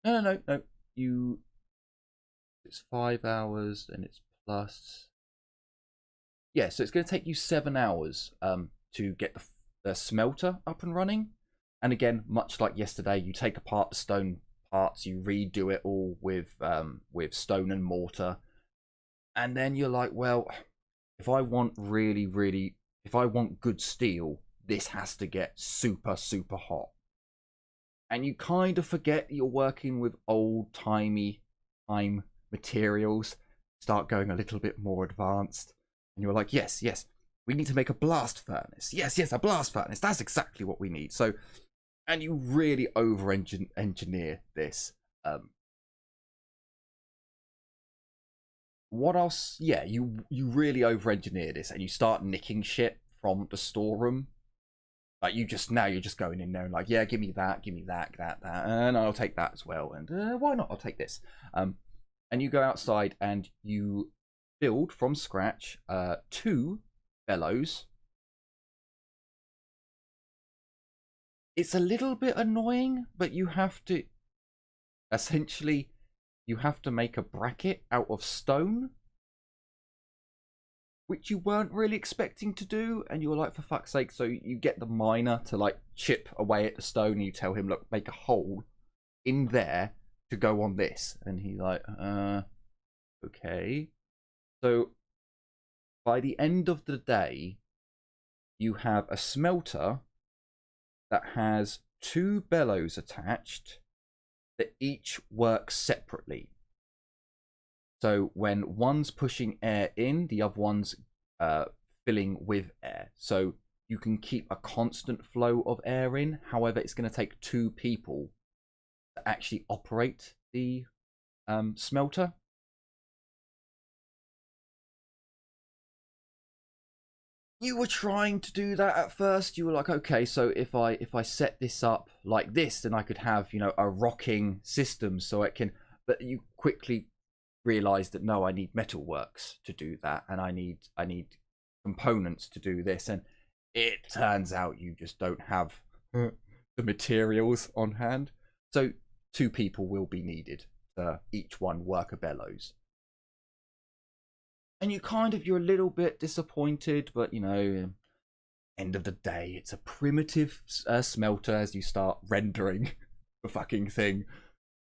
No. It's 5 hours, and it's plus. Yeah, so it's going to take you 7 hours to get the smelter up and running. And again, much like yesterday, you take apart the stone parts, you redo it all with stone and mortar, and then you're like, well, if I want if I want good steel, this has to get super hot. And you kind of forget you're working with old-timey time materials, start going a little bit more advanced, and you're like, yes, we need to make a blast furnace. Yes, a blast furnace. That's exactly what we need. So, and you really over-engineer this. What else? Yeah, you really over-engineer this, and you start nicking shit from the storeroom. Like you're just going in there and like, yeah, give me that, and I'll take that as well, and why not? I'll take this. And you go outside and you build from scratch 2 bellows. It's a little bit annoying, but you have to essentially make a bracket out of stone, which you weren't really expecting to do, and you were like, for fuck's sake. So you get the miner to like chip away at the stone, and you tell him, look, make a hole in there to go on this, and he's like, okay. So by the end of the day, you have a smelter that has 2 bellows attached that each work separately. So when one's pushing air in, the other one's filling with air. So you can keep a constant flow of air in. However, it's going to take 2 people to actually operate the smelter. You were trying to do that at first. You were like, okay, so if I set this up like this, then I could have, you know, a rocking system so it can. But you quickly realized that no, I need metalworks to do that, and I need components to do this, and it turns out you just don't have the materials on hand. So 2 people will be needed to each one work a bellows. And you're a little bit disappointed, but you know, end of the day, it's a primitive smelter. As you start rendering the fucking thing,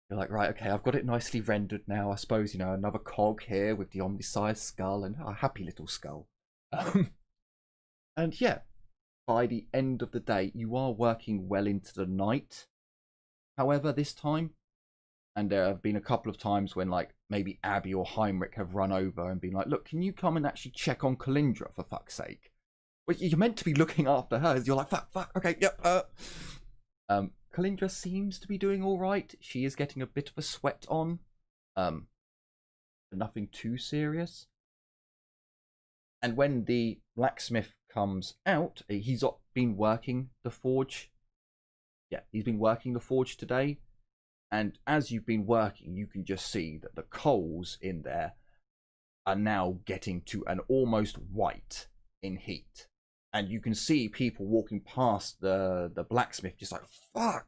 you're like, right, okay, I've got it nicely rendered now. I suppose, you know, another cog here with the omnisized skull and a happy little skull. And yeah, by the end of the day, you are working well into the night. However, this time, and there have been a couple of times when, like, maybe Abby or Heinrich have run over and been like, look, can you come and actually check on Kalindra, for fuck's sake? Well, you're meant to be looking after her. You're like, fuck, okay, yep. Kalindra seems to be doing all right. She is getting a bit of a sweat on. Nothing too serious. And when the blacksmith comes out, he's been working the forge. Yeah, he's been working the forge today. And as you've been working, you can just see that the coals in there are now getting to an almost white in heat. And you can see people walking past the blacksmith just like, fuck,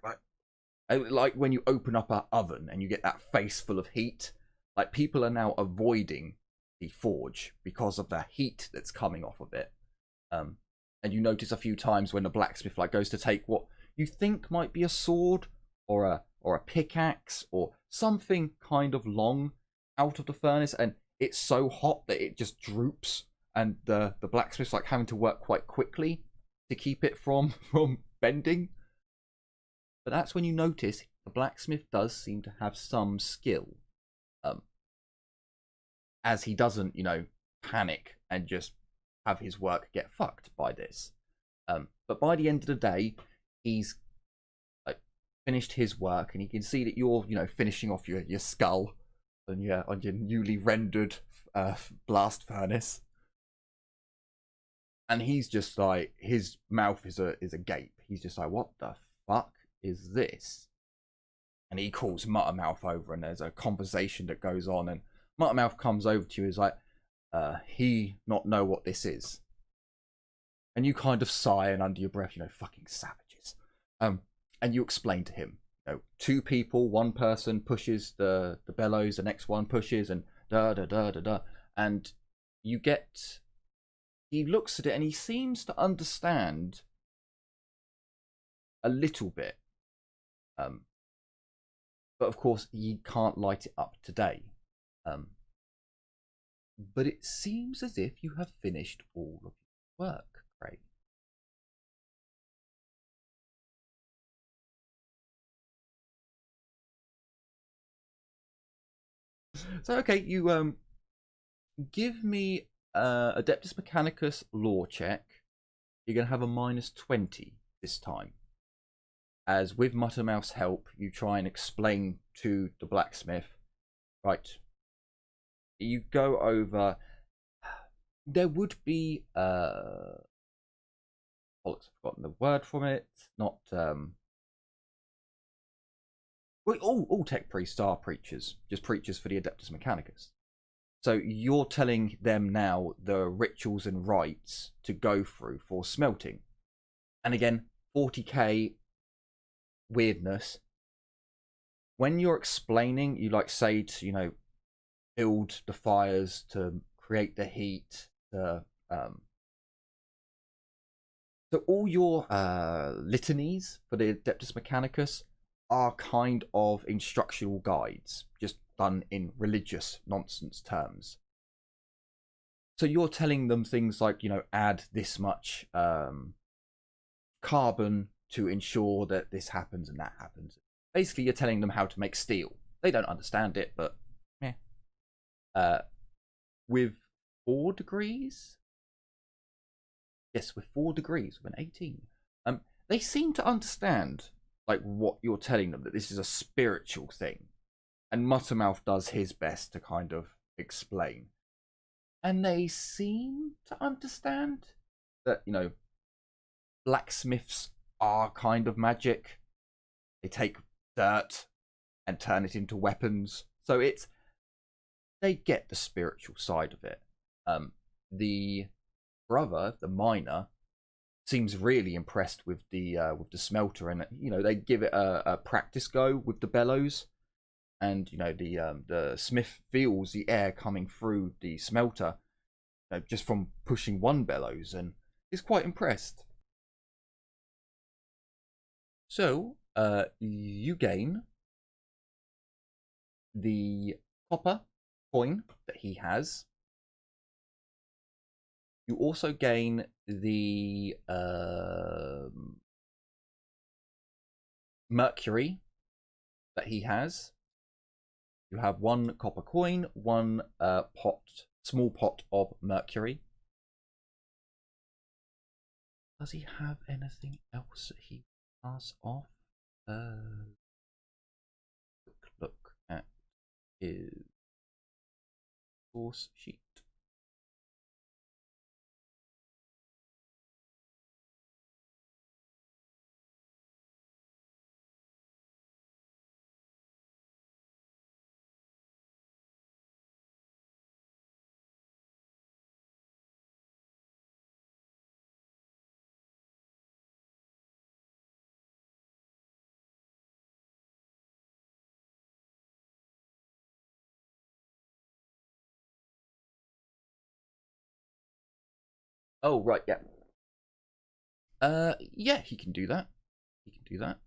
like when you open up an oven and you get that face full of heat. Like, people are now avoiding the forge because of the heat that's coming off of it. And you notice a few times when the blacksmith like goes to take what you think might be a sword or a pickaxe or something kind of long out of the furnace, and it's so hot that it just droops, and the blacksmith's like having to work quite quickly to keep it from bending. But that's when you notice the blacksmith does seem to have some skill, as he doesn't, panic and just have his work get fucked by this. But by the end of the day, he's like finished his work, and you can see that you're, finishing off your skull on your newly rendered blast furnace. And he's just like, his mouth is a gape. He's just like, what the fuck is this? And he calls Muttermouth over, and there's a conversation that goes on, and Muttermouth comes over to you, is like, he not know what this is. And you kind of sigh, and under your breath, fucking savages. And you explain to him, two people, one person pushes the bellows, the next one pushes, and da da da da da. And you get, he looks at it and he seems to understand a little bit. But of course, you can't light it up today. But it seems as if you have finished all of your work, Craig. So, okay, you give me Adeptus Mechanicus lore check. You're going to have a -20 this time. As with Muttermouth's help, you try and explain to the blacksmith, right, you go over, there would be, bollocks, I've forgotten the word from it, not, well, all tech priests are preachers, just preachers for the Adeptus Mechanicus. So you're telling them now the rituals and rites to go through for smelting. And again, 40k weirdness. When you're explaining, you like say to, build the fires to create the heat. So all your litanies for the Adeptus Mechanicus are kind of instructional guides, just done in religious nonsense terms. So you're telling them things like, add this much carbon to ensure that this happens and that happens. Basically, you're telling them how to make steel. They don't understand it, but with 4 degrees, yes, with 4 degrees, with an 18, they seem to understand like what you're telling them, that this is a spiritual thing. And Muttermouth does his best to kind of explain. And they seem to understand that, blacksmiths are kind of magic. They take dirt and turn it into weapons. So they get the spiritual side of it. The brother, the miner, seems really impressed with the smelter, and they give it a practice go with the bellows. And the smith feels the air coming through the smelter just from pushing one bellows, and is quite impressed. So you gain the copper coin that he has. You also gain the mercury that he has. You have 1 copper coin, 1 small pot of mercury. Does he have anything else that he pass off? Quick look at is source sheet. Oh, right, yeah. Yeah, he can do that. He can do that.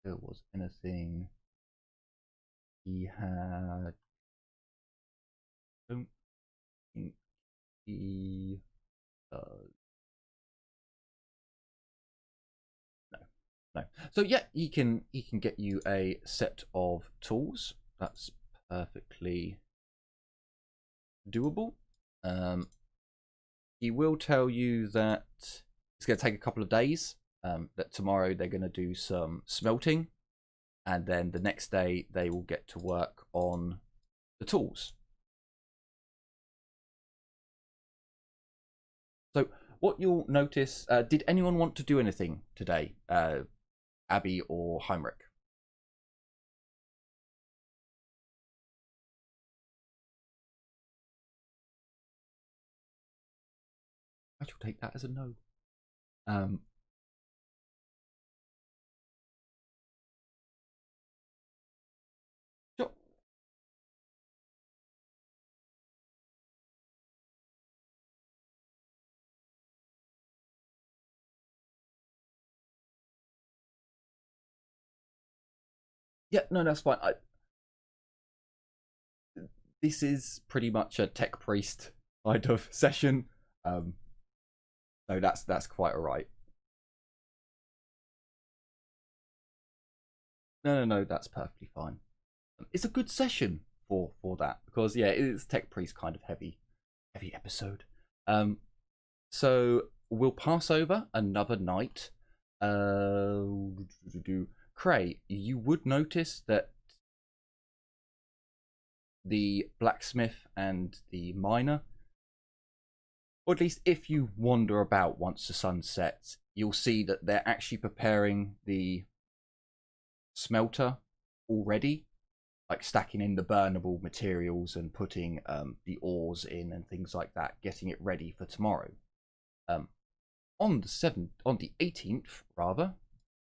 There was anything he had. Don't think he does. No, no. So yeah, he can get you a set of tools. That's perfectly doable. He will tell you that it's going to take a couple of days. That tomorrow they're going to do some smelting, and then the next day they will get to work on the tools. So what you'll notice, did anyone want to do anything today, Abby or Heinrich? I shall take that as a no. Um, sure. Yeah, no, that's fine. This is pretty much a tech priest kind of session. So that's quite alright. No, that's perfectly fine. It's a good session for that because yeah, it is tech priest kind of heavy episode. So we'll pass over another night. Cray, you would notice that the blacksmith and the miner, or at least if you wander about once the sun sets, you'll see that they're actually preparing the smelter already, like stacking in the burnable materials and putting the ores in and things like that, getting it ready for tomorrow. On the 18th rather.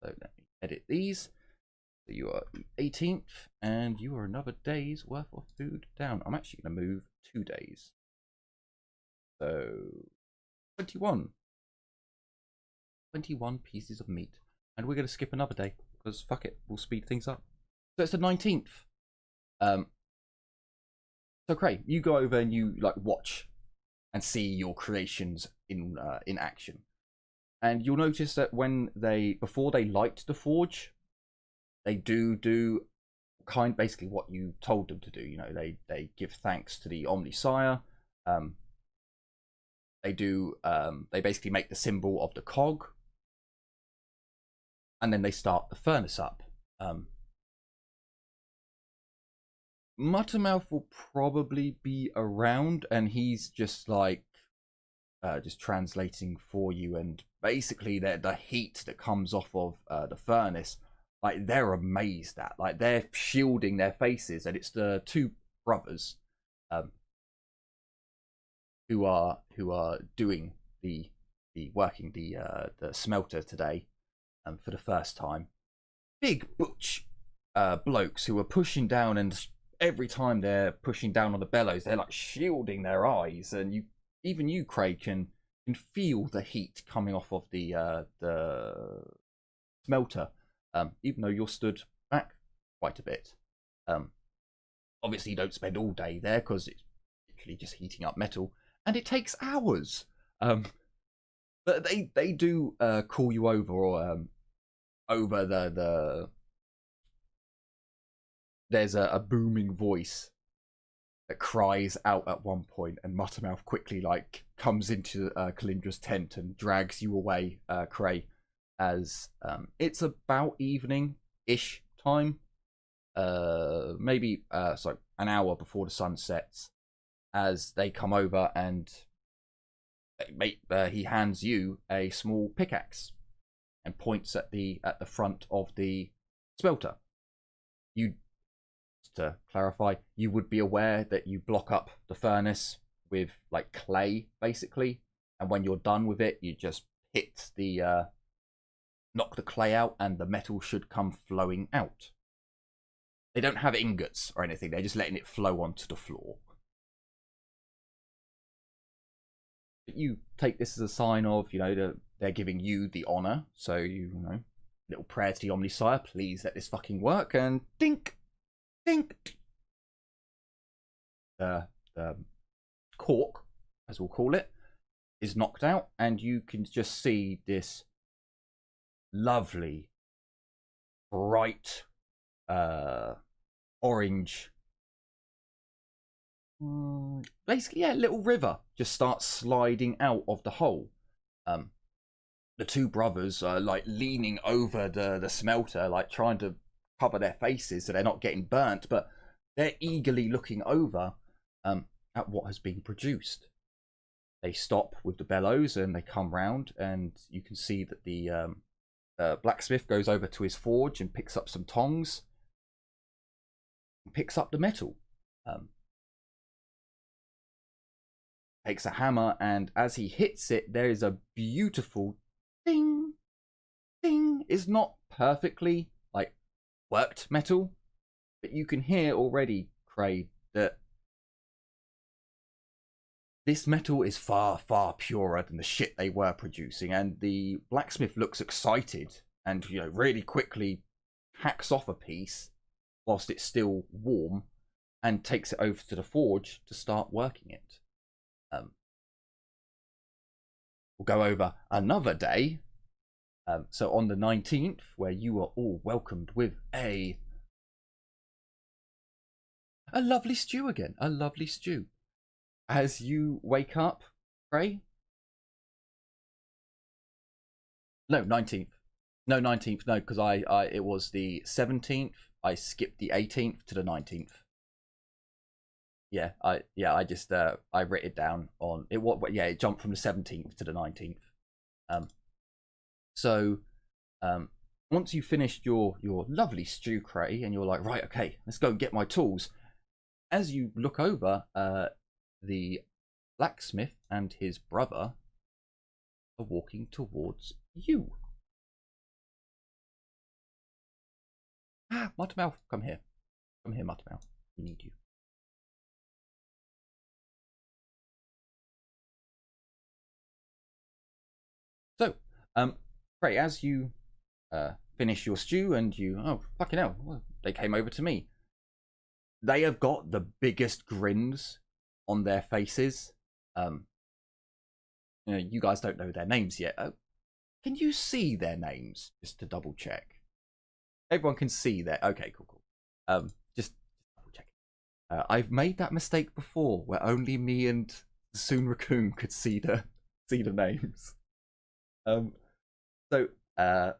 So let me edit these. So you are the 18th, and you are another day's worth of food down. I'm actually going to move 2 days. So 21. 21 pieces of meat. And we're going to skip another day because fuck it, we'll speed things up. So it's the 19th. So Craig, you go over and you like watch and see your creations in action. And you'll notice that before they light the forge, they do basically what you told them to do. You know, they give thanks to the Omnisire. They basically make the symbol of the cog, and then they start the furnace up. Muttermouth will probably be around, and he's just like just translating for you. And basically, the heat that comes off of the furnace, like they're amazed at, like they're shielding their faces, and it's the two brothers who are doing the working the smelter today for the first time. Big butch blokes who are pushing down, and every time they're pushing down on the bellows, they're like shielding their eyes, and even you, Craig, can feel the heat coming off of the smelter, even though you're stood back quite a bit. Obviously, you don't spend all day there because it's literally just heating up metal, and it takes hours. But they do call you over, or over the there's a booming voice that cries out at one point, and Muttermouth quickly like comes into Kalindra's tent and drags you away, Cray, as it's about evening-ish time. maybe sorry, an hour before the sun sets, as they come over and he hands you a small pickaxe and points at the front of the smelter. You, to clarify, you would be aware that you block up the furnace with like clay, basically, and when you're done with it, you just hit the knock the clay out, and the metal should come flowing out. They don't have ingots or anything; they're just letting it flow onto the floor. But you take this as a sign of, you know, they're giving you the honor. So you know, little prayer to the Omnisire, please let this fucking work, and dink. Dink. The cork, as we'll call it, is knocked out, and you can just see this lovely, bright, orange, basically, yeah, little river just starts sliding out of the hole. The two brothers are like leaning over the smelter, like trying to cover their faces so they're not getting burnt, but they're eagerly looking over at what has been produced. They stop with the bellows and they come round, and you can see that the blacksmith goes over to his forge and picks up some tongs and picks up the metal. Takes a hammer, and as he hits it, there is a beautiful ding, ding. It's not perfectly like worked metal, but you can hear already, Cray, that this metal is far, far purer than the shit they were producing. And the blacksmith looks excited and, you know, really quickly hacks off a piece whilst it's still warm and takes it over to the forge to start working it. We'll go over another day. So on the 19th, where you are all welcomed with a lovely stew again, a lovely stew. As you wake up, Ray? No, 19th. No, 19th. No, because it was the 17th. I skipped the 18th to the 19th. Yeah, I just I wrote it down on it. What? Yeah, it jumped from the 17th to the 19th. So, once you finished your lovely stew, Cray, and you're like, right, okay, let's go and get my tools. As you look over, the blacksmith and his brother are walking towards you. Ah, Muttermouth, come here. Come here, Muttermouth. We need you. So, Cray, as you finish your stew and you, oh, fucking hell, well, they came over to me. They have got the biggest grins on their faces. You know, you guys don't know their names yet. Can you see their names, just to double check? Everyone can see their, okay, cool. Just double check. I've made that mistake before, where only me and Soon Raccoon could see the names. So I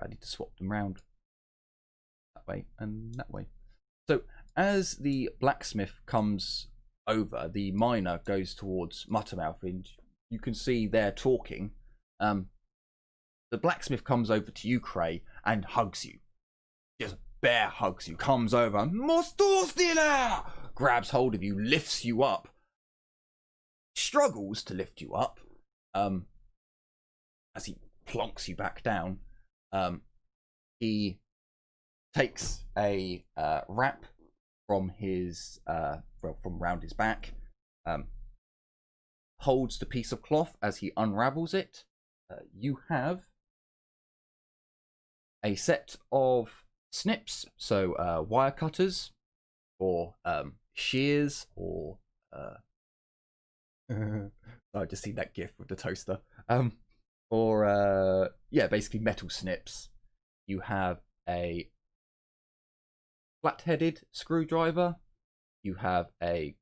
need to swap them round that way and that way. So as the blacksmith comes over, the miner goes towards Muttermouth, and you can see they're talking. The blacksmith comes over to you, Cray, and hugs you. Just bear hugs you, comes over, grabs hold of you, lifts you up, struggles to lift you up. As he plonks you back down, he takes a wrap from his from round his back, holds the piece of cloth as he unravels it. You have a set of snips, so wire cutters, or shears, or I just see that gif with the toaster. Or yeah, basically metal snips. You have a flat-headed screwdriver. You have a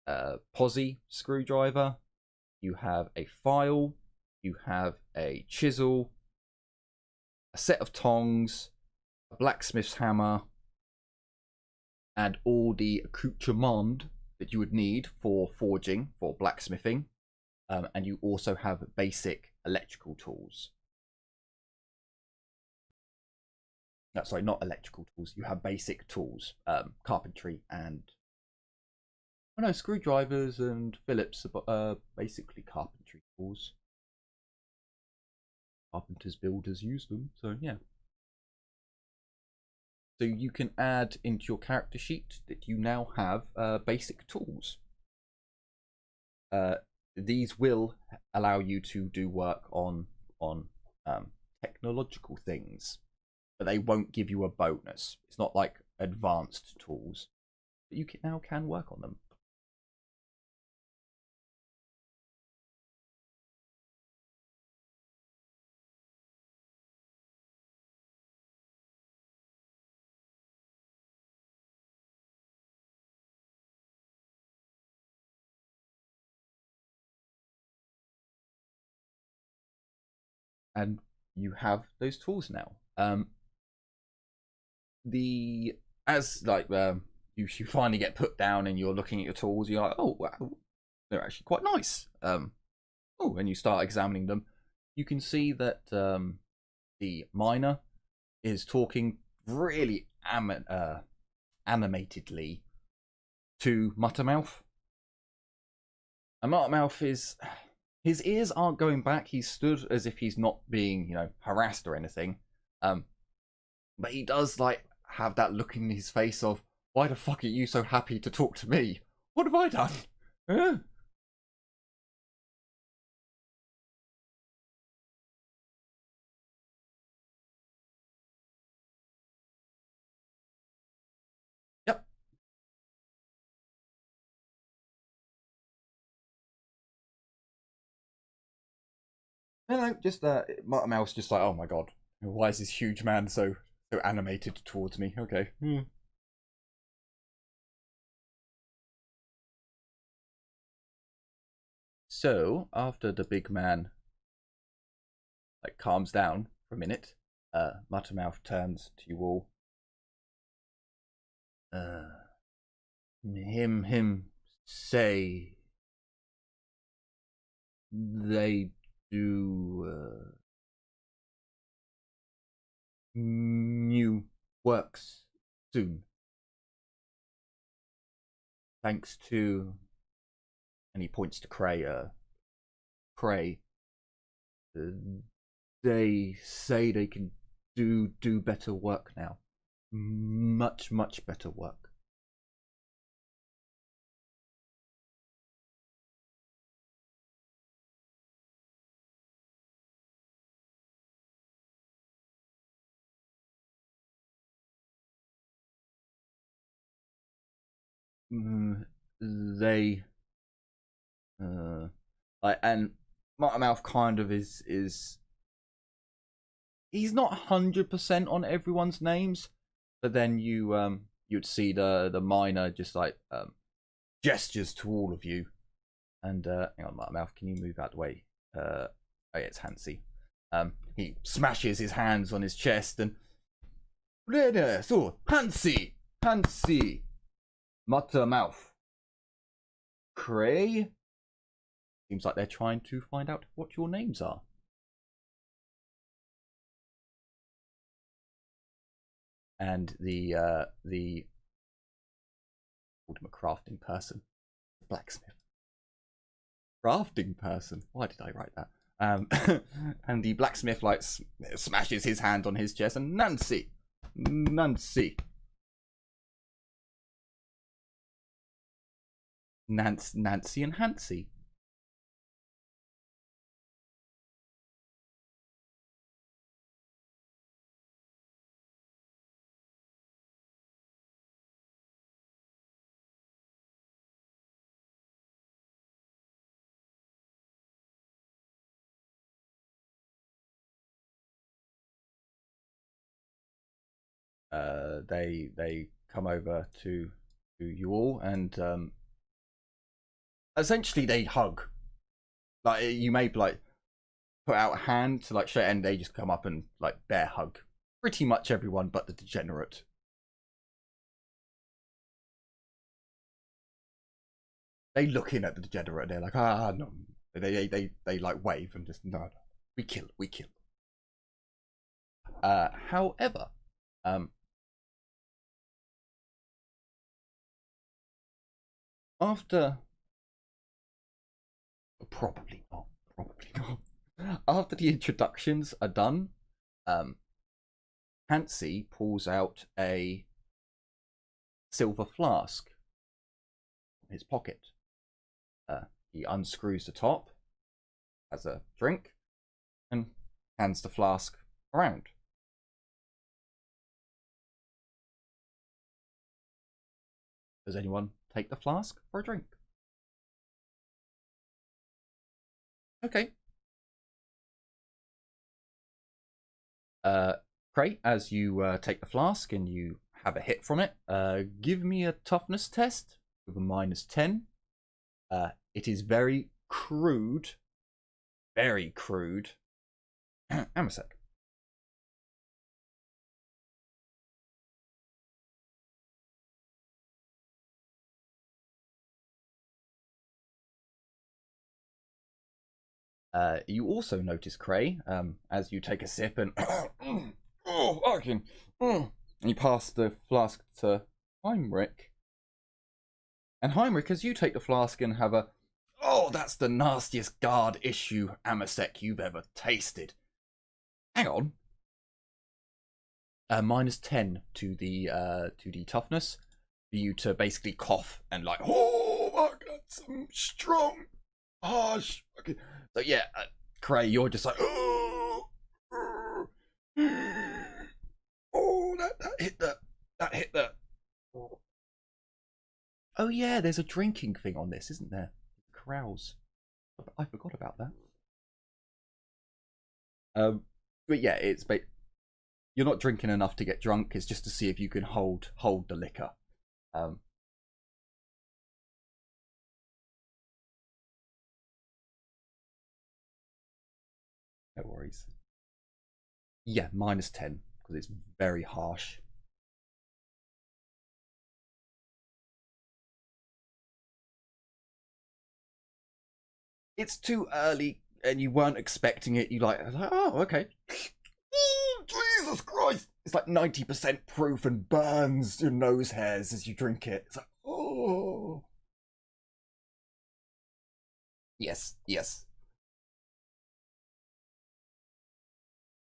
posi screwdriver. You have a file. You have a chisel, a set of tongs, a blacksmith's hammer, and all the accoutrement that you would need for forging, for blacksmithing. And you also have basic electrical tools. No, sorry, not electrical tools. You have basic tools, carpentry and screwdrivers and Phillips are basically carpentry tools. Carpenters, builders use them, so yeah. So you can add into your character sheet that you now have basic tools. These will allow you to do work on technological things, but they won't give you a bonus. It's not like advanced tools, but you now can work on them. And you have those tools now. You finally get put down and you're looking at your tools, you're like, oh wow, they're actually quite nice. And you start examining them. You can see that the miner is talking really animatedly to Muttermouth. And Muttermouth is, his ears aren't going back. He's stood as if he's not being, harassed or anything. But he does have that look in his face of, why the fuck are you so happy to talk to me? What have I done? Yep. No, just Muttermouth's just like, oh my god, why is this huge man so animated towards me? Okay. So after the big man calms down for a minute, Muttermouth turns to you all. Him say they do new works soon, thanks to, and he points to Cray. They say they can do better work now, much better work. They and Muttermouth kind of is he's not 100% on everyone's names, but then you'd see the miner just gestures to all of you, and hang on, Muttermouth, can you move out the way? Oh yeah, it's Hansi. He smashes his hands on his chest and so Hansi, Muttermouth, Cray. Seems like they're trying to find out what your names are. And the called him a crafting person, blacksmith, crafting person. Why did I write that? And the blacksmith smashes his hand on his chest and Nancy, Nancy and Hansi. They come over to you all and essentially they hug. You may put out a hand to shake, and they just come up and bear hug pretty much everyone but the degenerate. They look in at the degenerate and they're like, ah, no. They like wave and just, no. We kill. However, after probably not. After the introductions are done, Hansi pulls out a silver flask from his pocket. He unscrews the top, has a drink, and hands the flask around. Does anyone take the flask for a drink? Okay. Cray, as you take the flask and you have a hit from it, give me a toughness test with a -10. It is very crude. Very crude. Amasek. You also notice, Cray, as you take a sip and and you pass the flask to Heinrich. And Heinrich, as you take the flask and have a, oh, that's the nastiest guard issue Amasek you've ever tasted. Hang on. -10 to the toughness for you to basically cough and like, oh, I got some strong, harsh. Okay. So yeah, Cray, you're just like, oh, that hit that. Oh yeah, there's a drinking thing on this, isn't there? Carouse. I forgot about that. But yeah, you're not drinking enough to get drunk. It's just to see if you can hold the liquor. No worries. Yeah, -10 because it's very harsh. It's too early and you weren't expecting it. You like, oh, okay. Jesus Christ! It's like 90% proof and burns your nose hairs as you drink it. It's like, oh. Yes.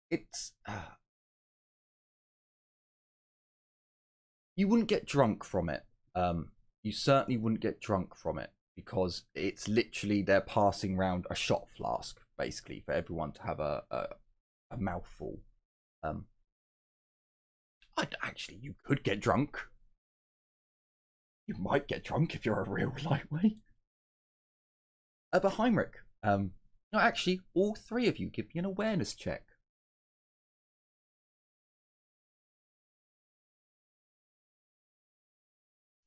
It's you wouldn't get drunk from it. You certainly wouldn't get drunk from it because it's literally they're passing around a shot flask basically for everyone to have a mouthful. Actually, you could get drunk. You might get drunk if you're a real lightweight. But Heinrich, no, actually, all three of you give me an awareness check.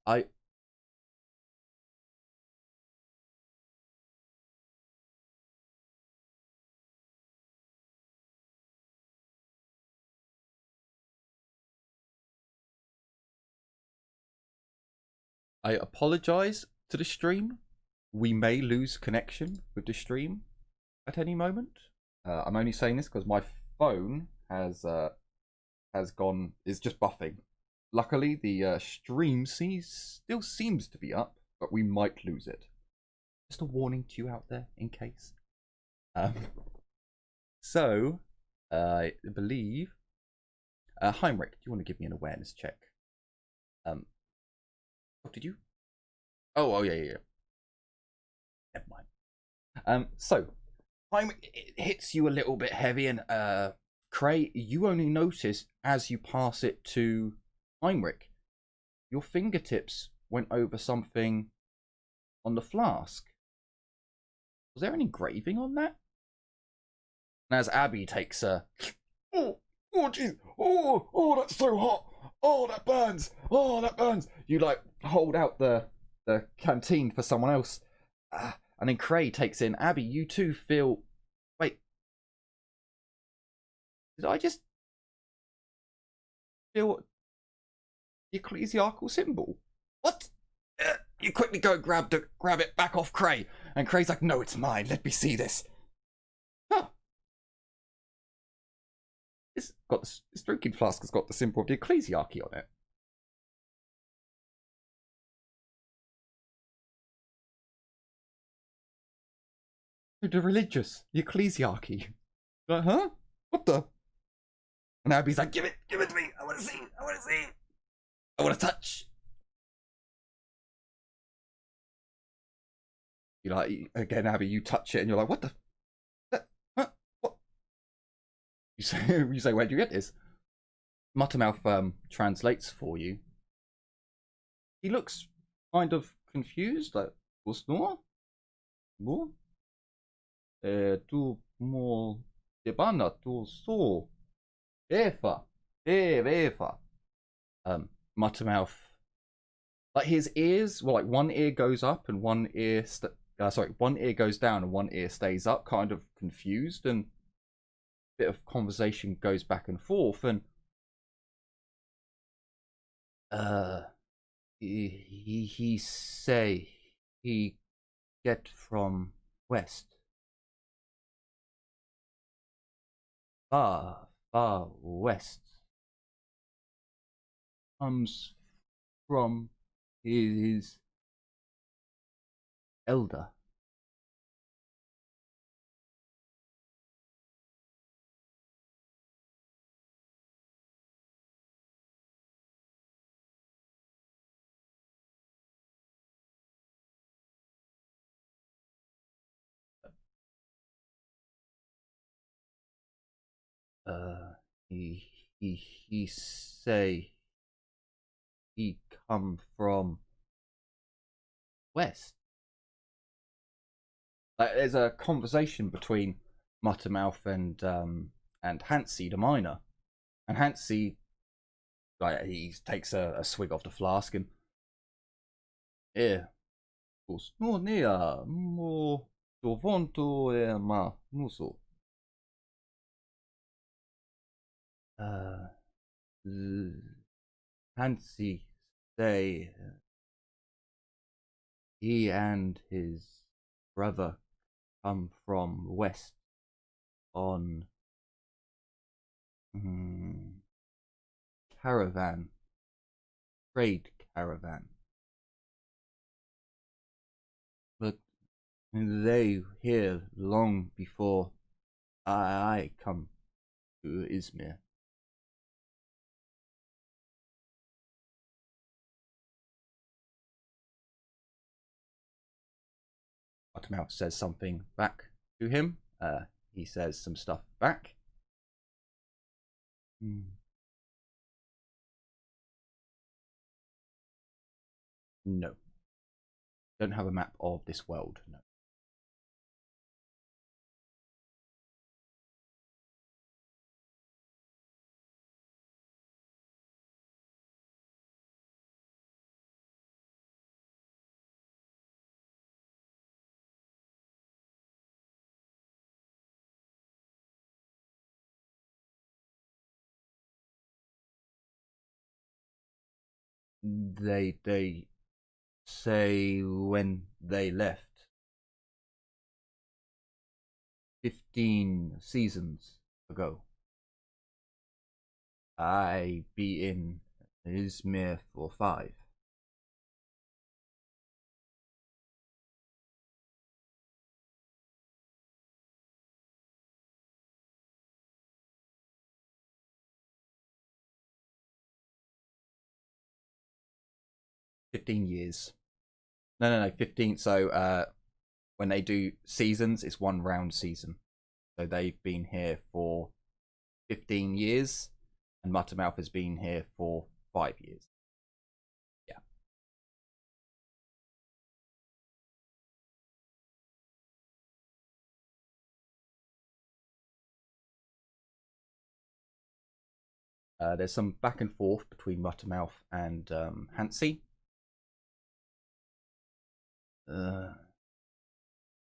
I apologize to the stream. We may lose connection with the stream at any moment. I'm only saying this because my phone is just buffing. Luckily, the stream still seems to be up, but we might lose it. Just a warning to you out there in case. So, I believe Heinrich, do you want to give me an awareness check? What did you? Oh yeah. Never mind. So, Heinrich, it hits you a little bit heavy, and Cray, you only notice as you pass it to Heinrich, your fingertips went over something on the flask. Was there any engraving on that? And as Abby takes a, oh jeez, oh that's so hot, oh that burns, you like hold out the canteen for someone else, and then Cray takes in, Abby, you too feel, wait, did I just the ecclesiastical symbol. What? You quickly go grab it back off Cray. And Cray's like, no, it's mine. Let me see this. Huh. This drinking flask has got the symbol of the ecclesiarchy on it. The religious, the ecclesiarchy. Like, huh? What the? And Abby's like, give it to me. I want to see. I want to see. I want to touch. You like, again, Abby, you touch it and you're like, what the? Huh? What? You say, where'd you get this? Muttermouth translates for you. He looks kind of confused, like, what's more? More? Tu mo debana tu so. Eva. Eva. Muttermouth. Like his ears, well, like one ear goes up and one ear, one ear goes down and one ear stays up, kind of confused, and a bit of conversation goes back and forth, and he say he get from west, far west, comes from his elder. He say he come from west. Like, there's a conversation between Muttermouth and Hansi the miner, and Hansi, like, he takes a swig off the flask and of course, no nea mo dovonto ma muso. Hansi say he and his brother come from west on caravan, trade caravan, but they here long before I come to Izmir. Muttermouth says something back to him. He says some stuff back. No. Don't have a map of this world, no. They say when they left 15 seasons ago. I be in Izmir for 5. $15 No, 15. So when they do seasons, it's one round season. So they've been here for 15 years, and Muttermouth has been here for 5 years. Yeah. There's some back and forth between Muttermouth and Hansi.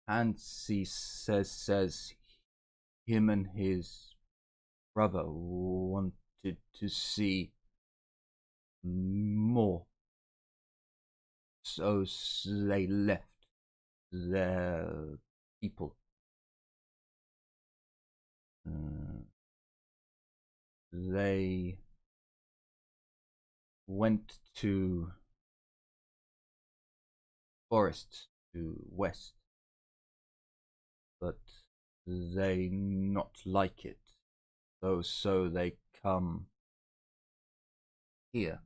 Hansi says him and his brother wanted to see more. So they left their people. They went to forests to west, but they not like it. So they come here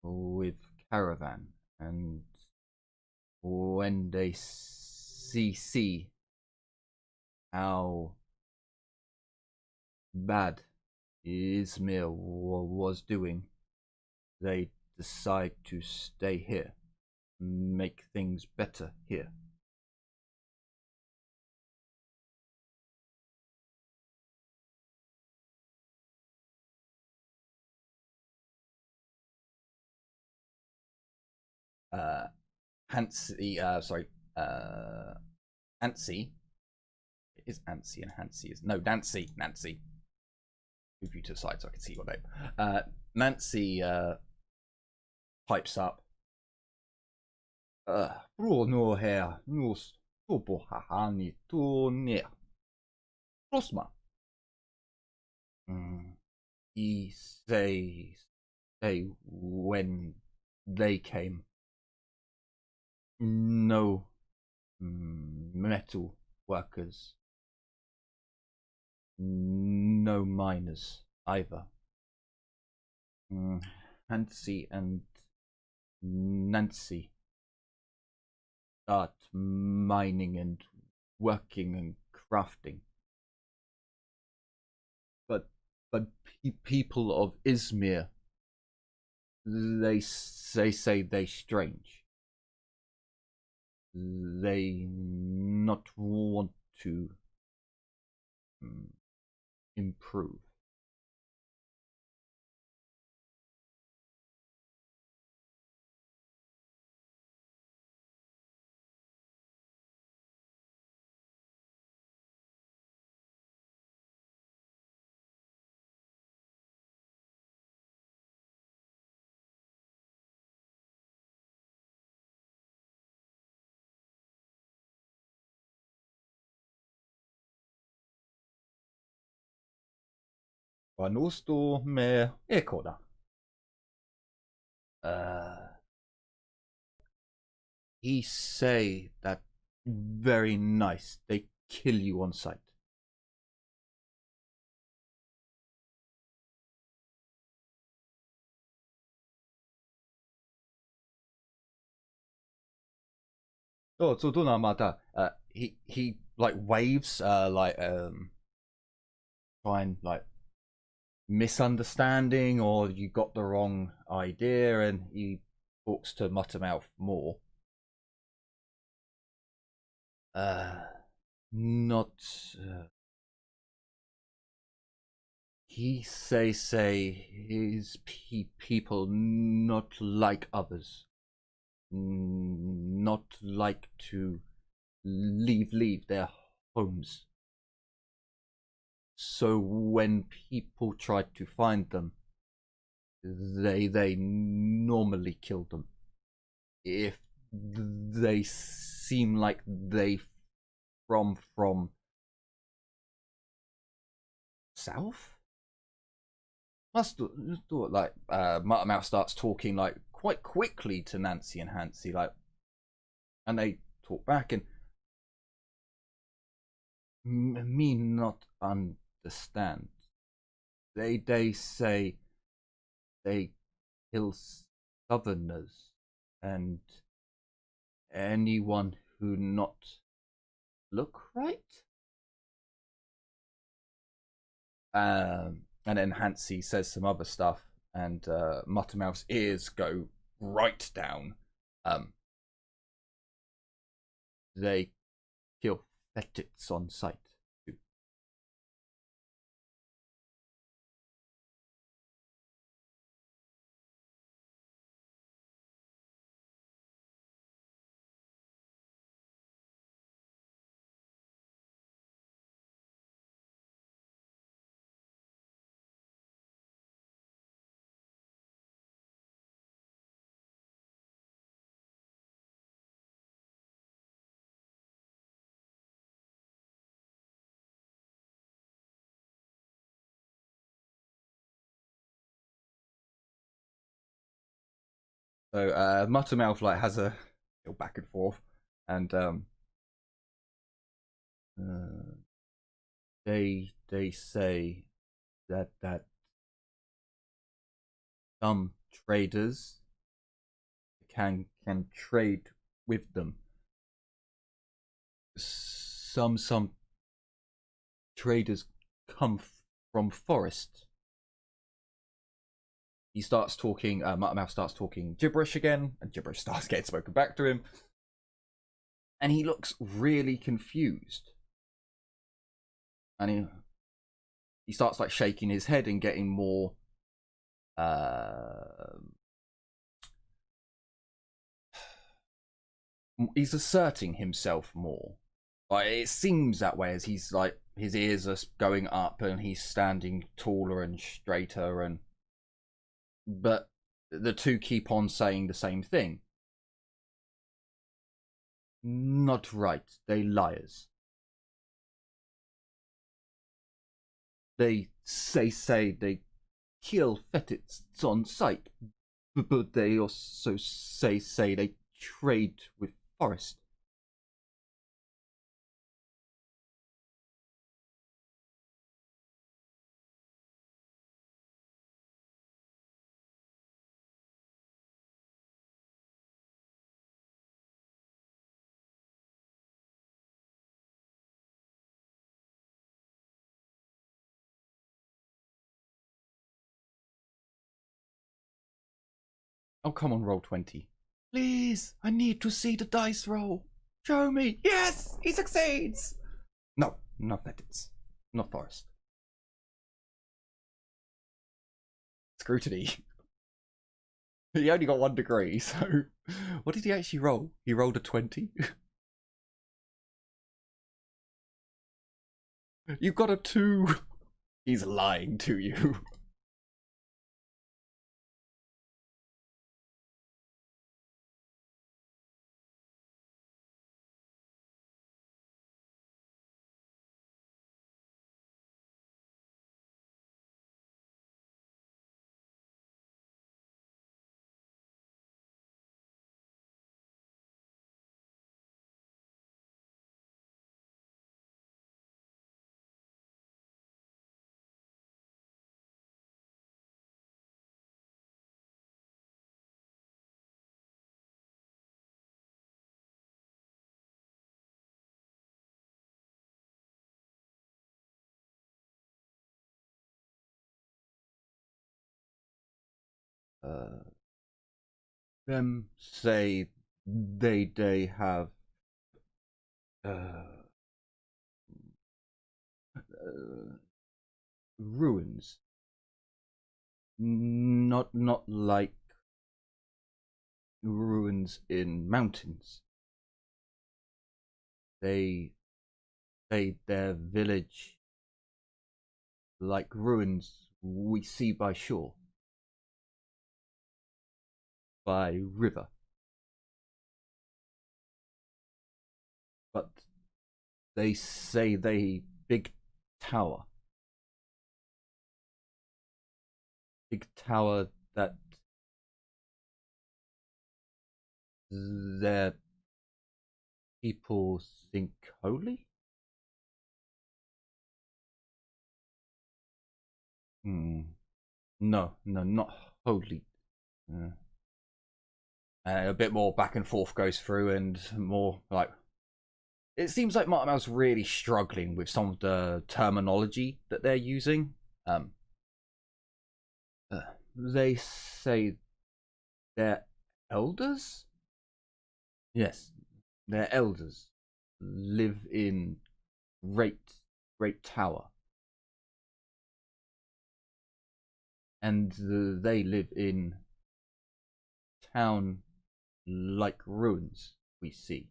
with caravan, and when they see how bad Izmir was doing, they decide to stay here, make things better here. Hansi, sorry, Nancy. It is Nancy, and Hansi is no Nancy. Nancy. Move you to the side so I can see your name. Nancy pipes up. Bro no hair nos tobo hahani to ne. Prosma. He say when they came, no metal workers, no miners either. Hansi and Nancy start mining and working and crafting. But people of Izmir, they say they strange. They not want to improve. Vanusto me ekoda. He say that very nice. They kill you on sight. Oh, so do mata. He like waves, trying like misunderstanding, or you got the wrong idea, and he talks to Muttermouth more. Not. He say his people not like others, not like to leave their homes. So when people try to find them, they normally kill them. If they seem like they from south, must do it like Muttermouth starts talking like quite quickly to Nancy and Hansi, like, and they talk back, and me not understand. They say they kill southerners and anyone who not look right. And then Hansi says some other stuff, and Muttermouth's ears go right down. They kill fetids on sight too. So Muttermouth like has a little back and forth, and uh, they say that some traders can trade with them. Some traders come from forest. He starts talking. Muttermouth starts talking gibberish again, and gibberish starts getting spoken back to him. And he looks really confused. And he starts like shaking his head and getting more he's asserting himself more. Like it seems that way as he's like his ears are going up and he's standing taller and straighter, and but the two keep on saying the same thing. Not right, they liars. They say they kill fetists on sight, but they also say they trade with forest. Oh, come on, roll 20. Please, I need to see the dice roll. Show me. Yes, he succeeds. No, not fetids. Not forest. Scrutiny. He only got 1 degree, so what did he actually roll? He rolled a 20. You got a 2. He's lying to you. Uh, them say they have uh, ruins. Not like ruins in mountains. They say their village like ruins we see by shore, by river. But they say they tower, big tower that their people think holy. No, not holy. A bit more back and forth goes through, and more like it seems like Martin's really struggling with some of the terminology that they're using. They say they're elders. Yes, their elders live in great tower, and they live in town like ruins we see.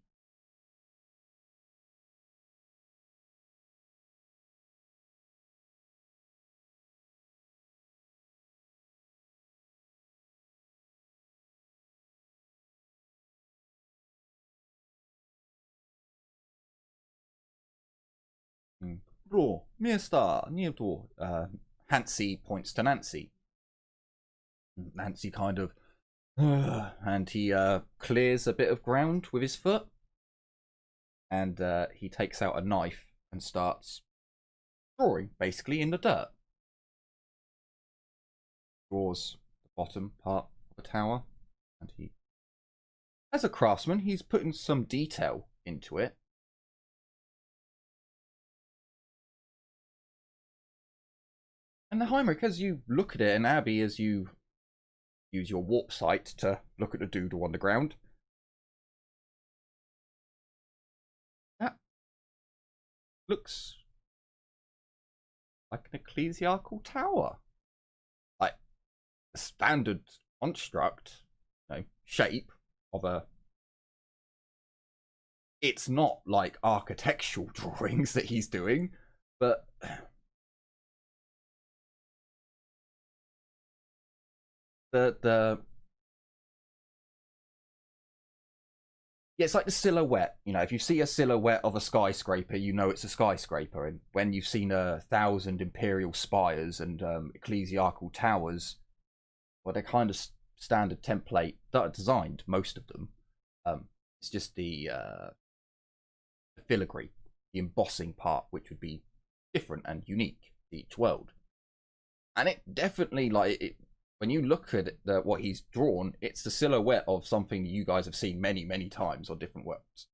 Bro, miesta, nie to. Hansi points to Nancy. Nancy kind of And he clears a bit of ground with his foot, and he takes out a knife and starts drawing, basically, in the dirt. Draws the bottom part of the tower, and he, as a craftsman, he's putting some detail into it. And the Heinrich, as you look at it, and Abby, as you use your warp sight to look at the doodle on the ground, that looks like an ecclesiastical tower. Like a standard construct, shape of a... It's not like architectural drawings that he's doing, but the yeah, it's like the silhouette. If you see a silhouette of a skyscraper, you know it's a skyscraper. And when you've seen 1,000 imperial spires and ecclesiastical towers, well, they're kind of standard template that are designed, most of them. It's just the filigree, the embossing part, which would be different and unique to each world. And it definitely, when you look at what he's drawn, it's the silhouette of something you guys have seen many, many times on different worlds.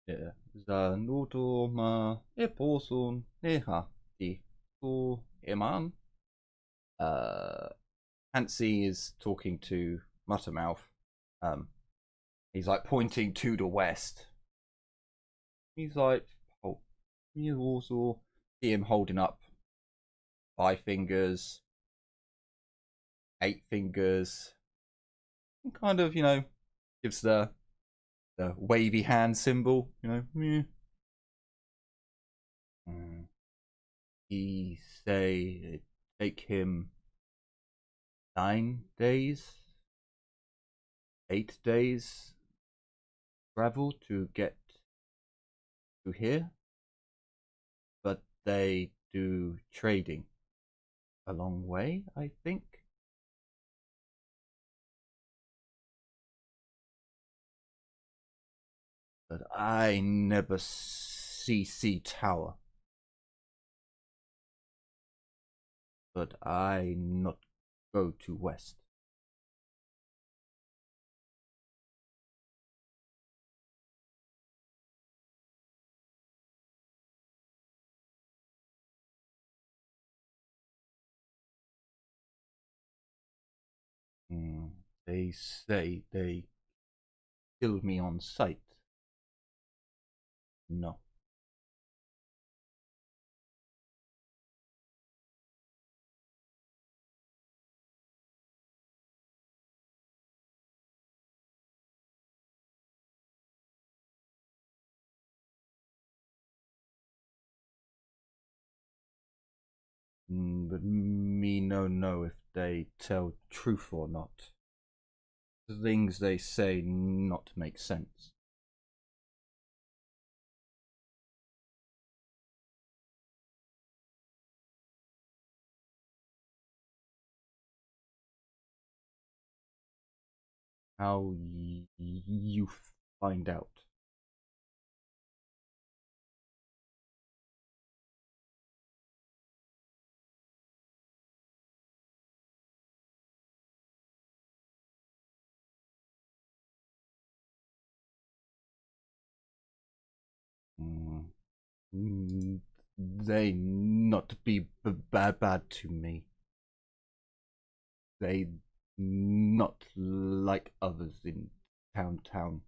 Yeah. Zanutoma eposun neha di tu eman. Hansi is talking to Muttermouth. He's like pointing to the west. He's like, oh, you also see him holding up 5 fingers, 8 fingers, and kind of, gives the wavy hand symbol. Meh. He say it take him 9 days, 8 days travel to get to here, but they do trading a long way, I think. But I never see tower. But I not go to west. They say they kill me on sight. No. But me no know if they tell truth or not. The things they say not make sense. How you find out? They not be bad to me. They not like others in town.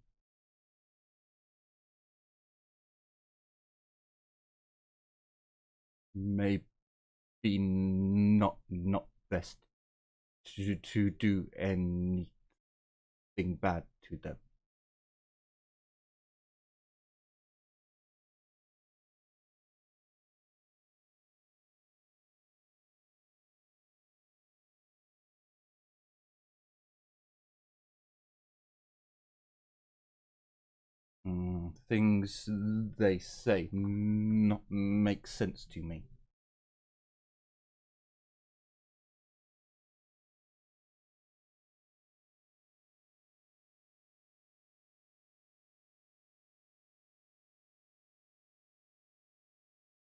Maybe not best to do anything bad to them. Things they say not make sense to me.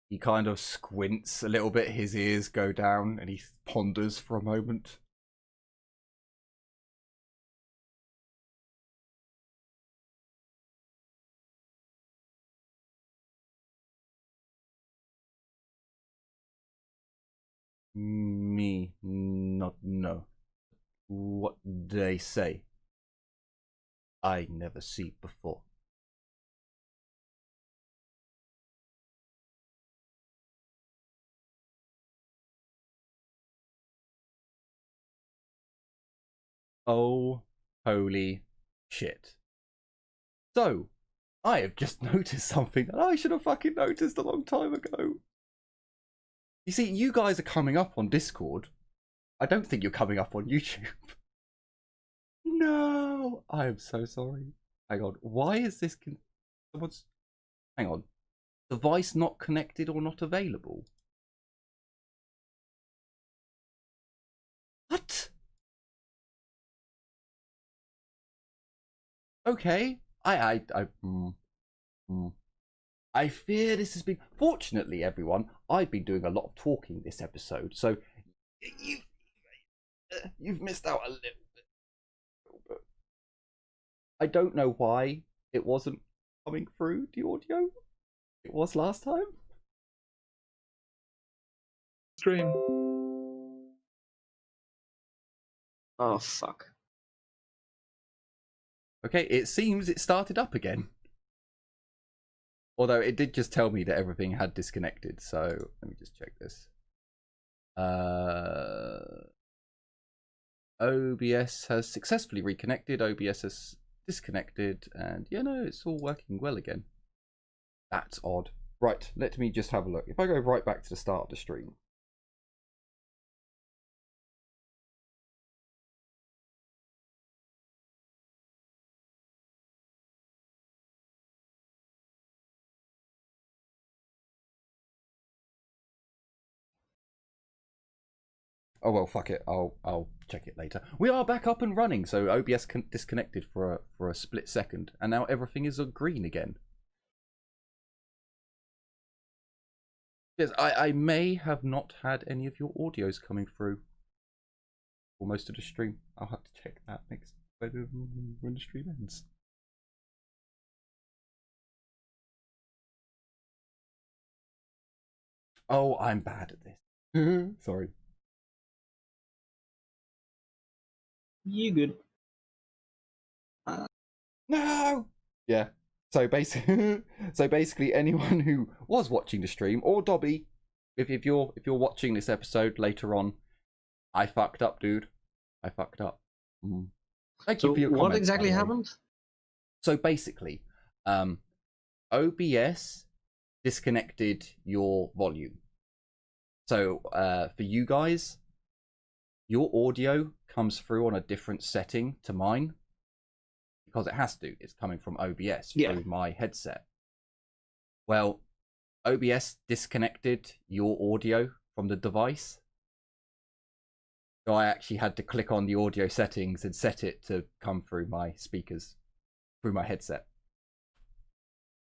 He kind of squints a little bit, his ears go down, and he ponders for a moment. Me not know. What they say I never see before. Oh, holy shit. So, I have just noticed something that I should have fucking noticed a long time ago. You see, you guys are coming up on Discord. I don't think you're coming up on YouTube. No! I am so sorry. Hang on. Why is this... Hang on. Device not connected or not available? What? Okay. I fear this has been... Fortunately, everyone, I've been doing a lot of talking this episode, so you've missed out a little bit. I don't know why it wasn't coming through the audio. It was last time. Stream. Oh, fuck. Okay, it seems it started up again. Although it did just tell me that everything had disconnected, so let me just check this. OBS has successfully reconnected, OBS has disconnected, and yeah, no, it's all working well again. That's odd. Right, let me just have a look. If I go right back to the start of the stream. Oh well, fuck it. I'll check it later. We are back up and running. So OBS disconnected for a split second, and now everything is green again. Yes, I may have not had any of your audios coming through for most of the stream. I'll have to check that next when the stream ends. Oh, I'm bad at this. Sorry. You good? No. Yeah. So basically, anyone who was watching the stream, or Dobby, if you're watching this episode later on, I fucked up, dude. I fucked up. Thank you for your comments. What exactly happened? So basically, OBS disconnected your volume. So for you guys, your audio comes through on a different setting to mine because it has to. It's coming from OBS through my headset. Well, OBS disconnected your audio from the device. So I actually had to click on the audio settings and set it to come through my speakers, through my headset.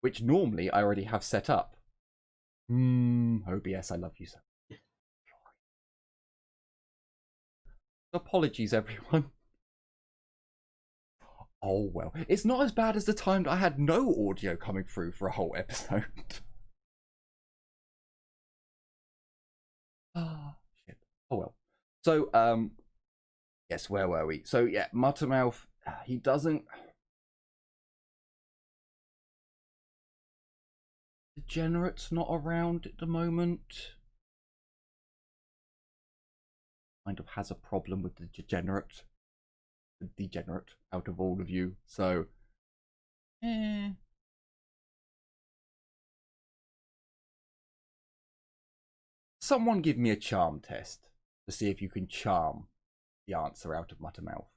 Which normally I already have set up. OBS, I love you so. Apologies, everyone. Oh well, it's not as bad as the time that I had no audio coming through for a whole episode. Shit. Oh well. So, yes, where were we? So yeah, Muttermouth, he doesn't. Degenerate's not around at the moment. Kind of has a problem with the degenerate out of all of you. So, someone give me a charm test to see if you can charm the answer out of Muttermouth.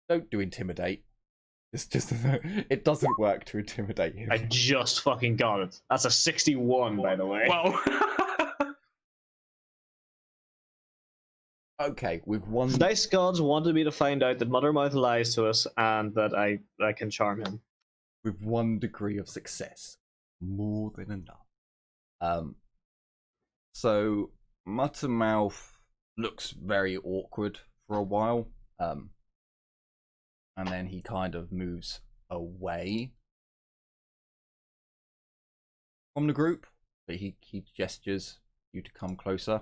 Don't do intimidate. It's just it doesn't work to intimidate him. I just fucking got it. That's a 61, by the way. Wow. Okay, with one. The dice gods wanted me to find out that Muttermouth lies to us and that I can charm him. With 1 degree of success, more than enough. So Muttermouth looks very awkward for a while. And then he kind of moves away from the group, but he gestures you to come closer.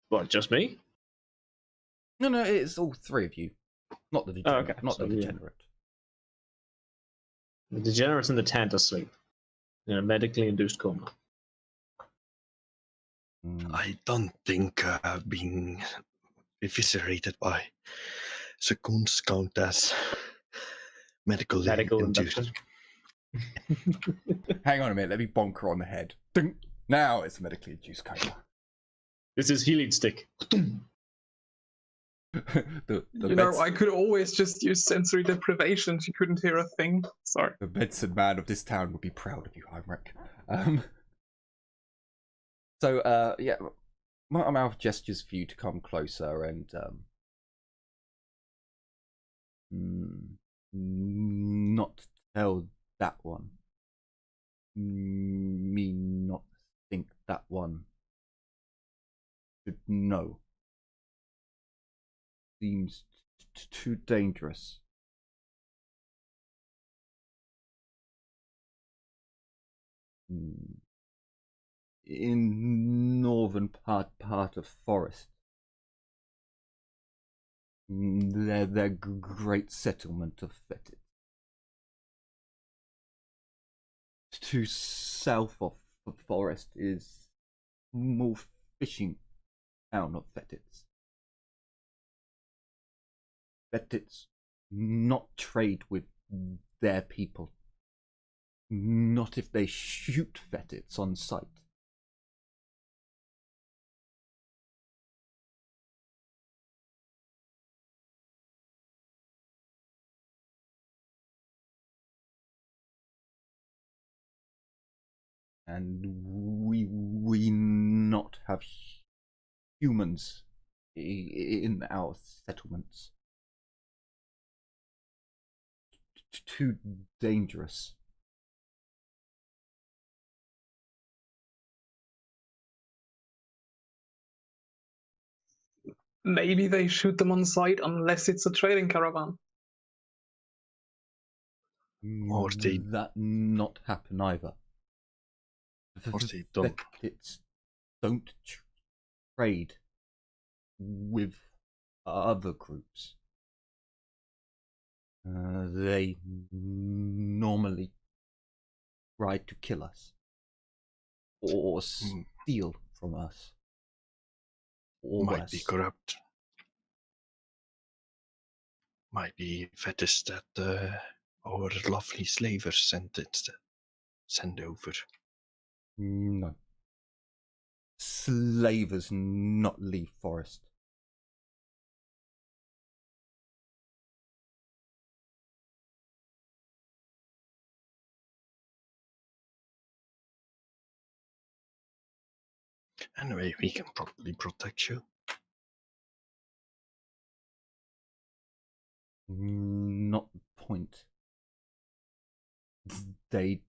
What, just me? No, it's all 3 of you. Not the degenerate. Okay. Not So, the degenerate. The degenerate's in the tent asleep. In a medically induced coma. I don't think being eviscerated by seconds count as medical induced. induction. Hang on a minute, let me bonk her on the head. Ding. Now it's a medically induced coma. This is healing stick. I could always just use sensory deprivation. She couldn't hear a thing. Sorry. The medicine man of this town would be proud of you, Heinrich. Yeah, Muttermouth gestures for you to come closer and not tell that one. Me not think that one should know. Seems too dangerous. In northern part of forest, their great settlement of Fetid. To south of the forest is more fishing town of Fetids. Fetids not trade with their people. Not if they shoot Fetids on sight. And we not have humans in our settlements. Too dangerous. Maybe they shoot them on sight unless it's a trading caravan. Or they that not happen either. Or they don't. It's don't trade with other groups. They normally try to kill us or steal from us. Or Might worse. be corrupt. Might be fetish that our lovely slavers send over? No. Slavers not leave forest. Anyway, we can probably protect you. Not the point. They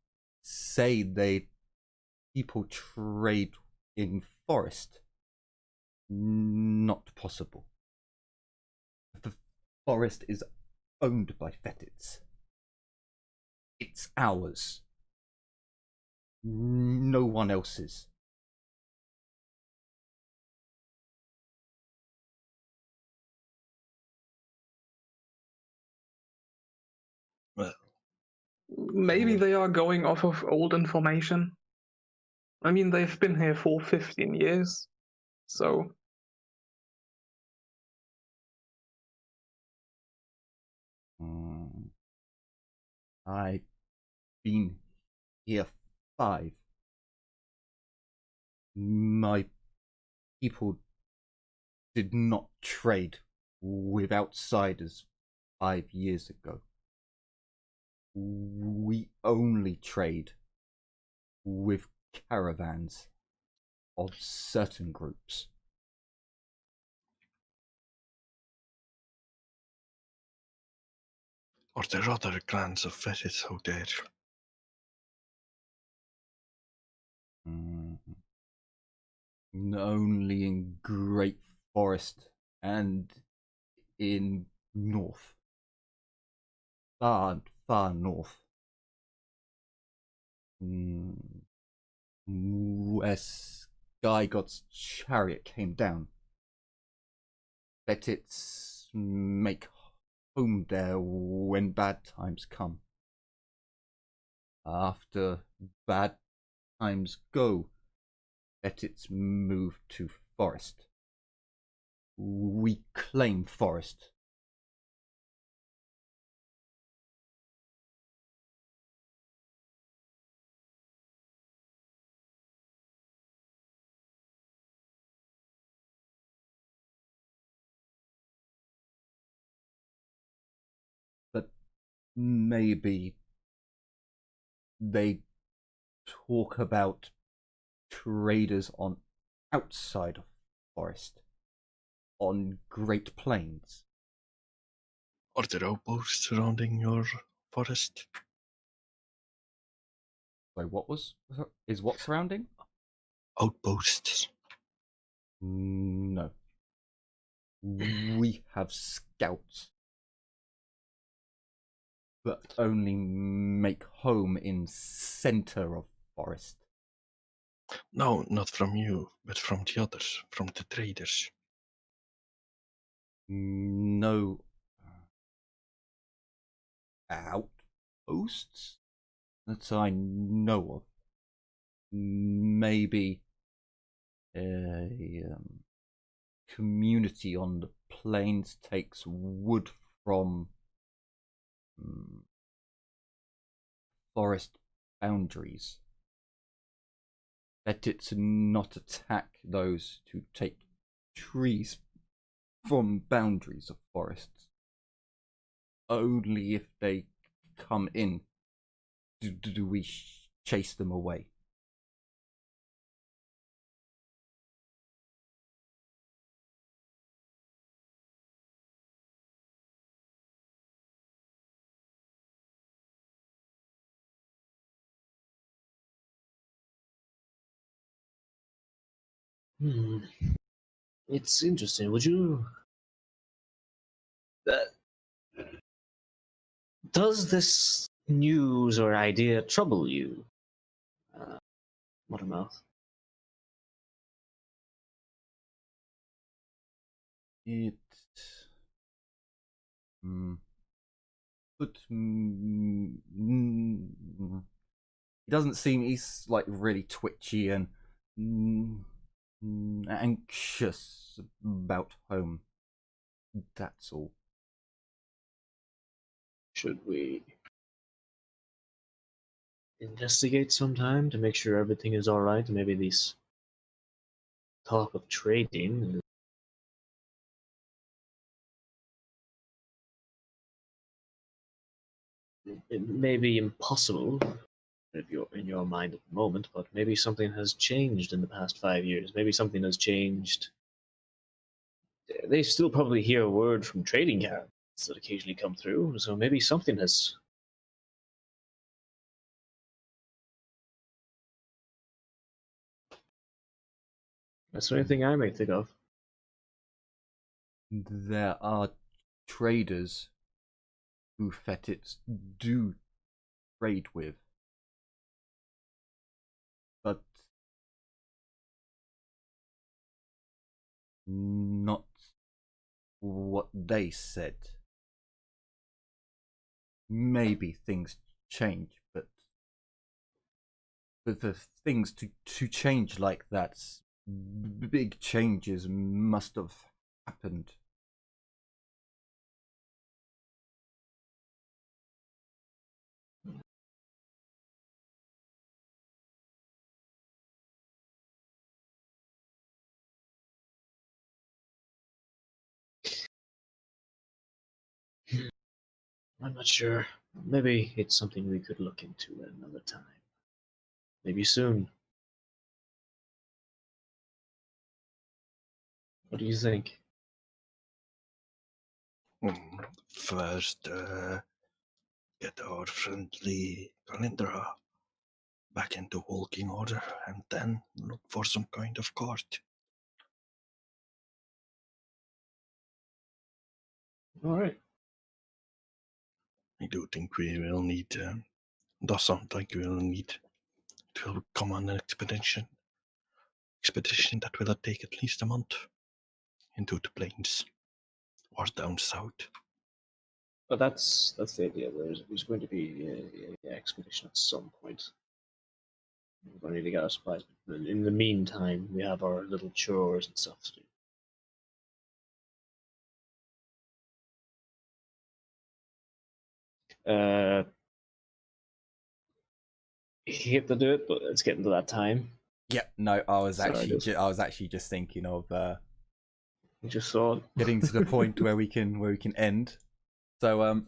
say people trade in forest. Not possible. The forest is owned by Fetids. It's ours. No one else's. Well, Maybe they are going off of old information. I mean, they've been here for 15 years, so... I've been here 5. My people did not trade with outsiders 5 years ago. We only trade with caravans of certain groups. are there other clans of Fetids out there? Only in Great Forest and in north. Far north. Where Sky God's chariot came down. Fetids make home there when bad times come. After bad times go, Fetids move to forest. We claim forest. But maybe they talk about traders on outside of forest, on Great Plains. Are there outposts surrounding your forest? Wait, what surrounding? Outposts. No. We have scouts, but only make home in center of forest. No, not from you, but from the others, from the traders. No outposts that I know of. Maybe a community on the plains takes wood from forest boundaries. Let it not attack those to take trees from boundaries of forests. Only if they come in do we chase them away. It's interesting. Would you? Does this news or idea trouble you, Muttermouth? It but he doesn't seem, he's like really twitchy and anxious about home. That's all. Should we investigate sometime to make sure everything is all right. Maybe these talk of trading. It may be impossible if you're in your mind at the moment, but maybe something has changed in the past 5 years. Maybe something has changed. They still probably hear word from trading cards that occasionally come through, so maybe something has. That's the only thing I may think of. There are traders who Fetids do trade with, but not what they said. Maybe things change, but for things to change like that, big changes must have happened. I'm not sure. Maybe it's something we could look into at another time. Maybe soon. What do you think? First, get our friendly Kalindra back into walking order, and then look for some kind of cart. All right. I do think we will need. Does sound like we will need to come on an expedition. Expedition that will take at least a month into the plains or down south. But that's the idea. There's going to be an expedition at some point. We're going to need to get our supplies. But in the meantime, we have our little chores and stuff to do. Hate to do it, but it's getting to that time. Yeah, no, I was Sorry, actually just thinking of You just saw it. getting to the point where we can end. So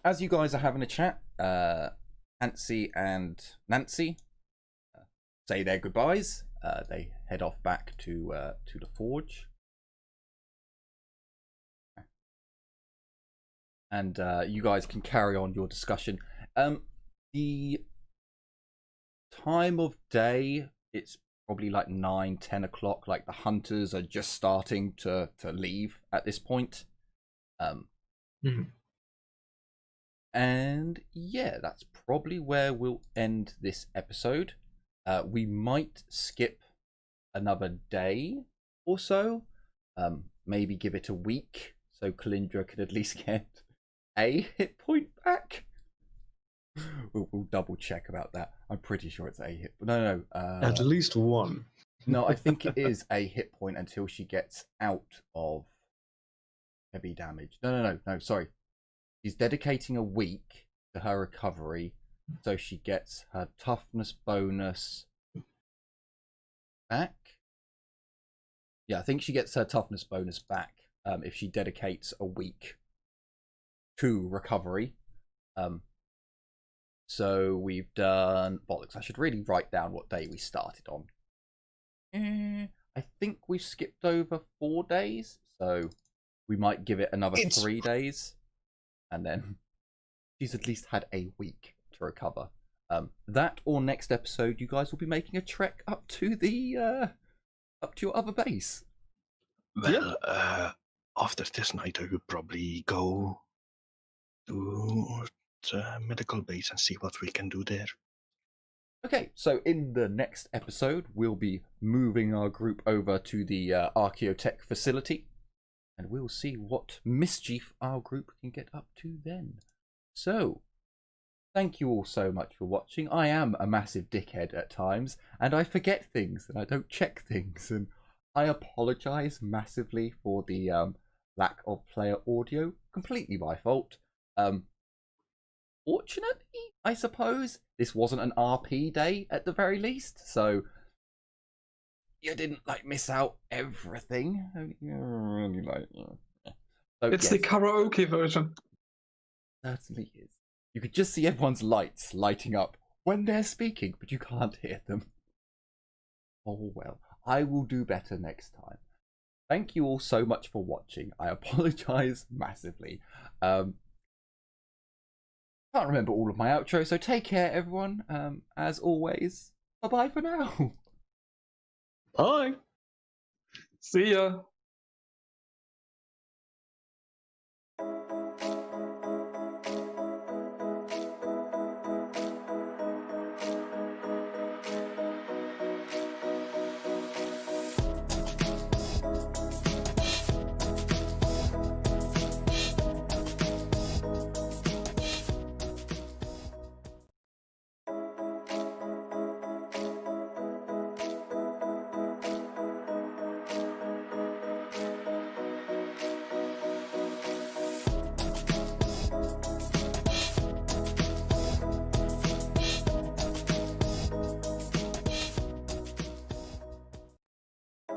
as you guys are having a chat, Nancy and Nancy say their goodbyes. They head off back to the forge, and you guys can carry on your discussion. The time of day, it's probably like 9-10 o'clock. Like the hunters are just starting to leave at this point. And yeah, that's probably where we'll end this episode. We might skip another day or so, maybe give it a week so Kalindra could at least get a hit point back. We'll double check about that. I'm pretty sure it's a hit. No. At least one. No, I think it is a hit point until she gets out of heavy damage. No. Sorry, she's dedicating a week to her recovery, so she gets her toughness bonus back. Yeah, I think she gets her toughness bonus back if she dedicates a week to recovery. So we've done bollocks. I should really write down what day we started on. I think we've skipped over 4 days, so we might give it another 3 days, and then she's at least had a week to recover. That or next episode, you guys will be making a trek up to the up to your other base. Well, after this night, I would probably go to the medical base and see what we can do there. Okay, so in the next episode, we'll be moving our group over to the Archaeotech facility, and we'll see what mischief our group can get up to then. So, thank you all so much for watching. I am a massive dickhead at times, and I forget things, and I don't check things, and I apologise massively for the lack of player audio. Completely my fault. fortunately, I suppose, this wasn't an RP day at the very least, so you didn't like miss out everything. So, It's the karaoke version. certainly is. You could just see everyone's lights lighting up when they're speaking, but you can't hear them. Oh well, I will do better next time. Thank you all so much for watching. I apologise massively. Can't remember all of my outro, so take care, everyone. As always, bye bye for now. Bye. See ya.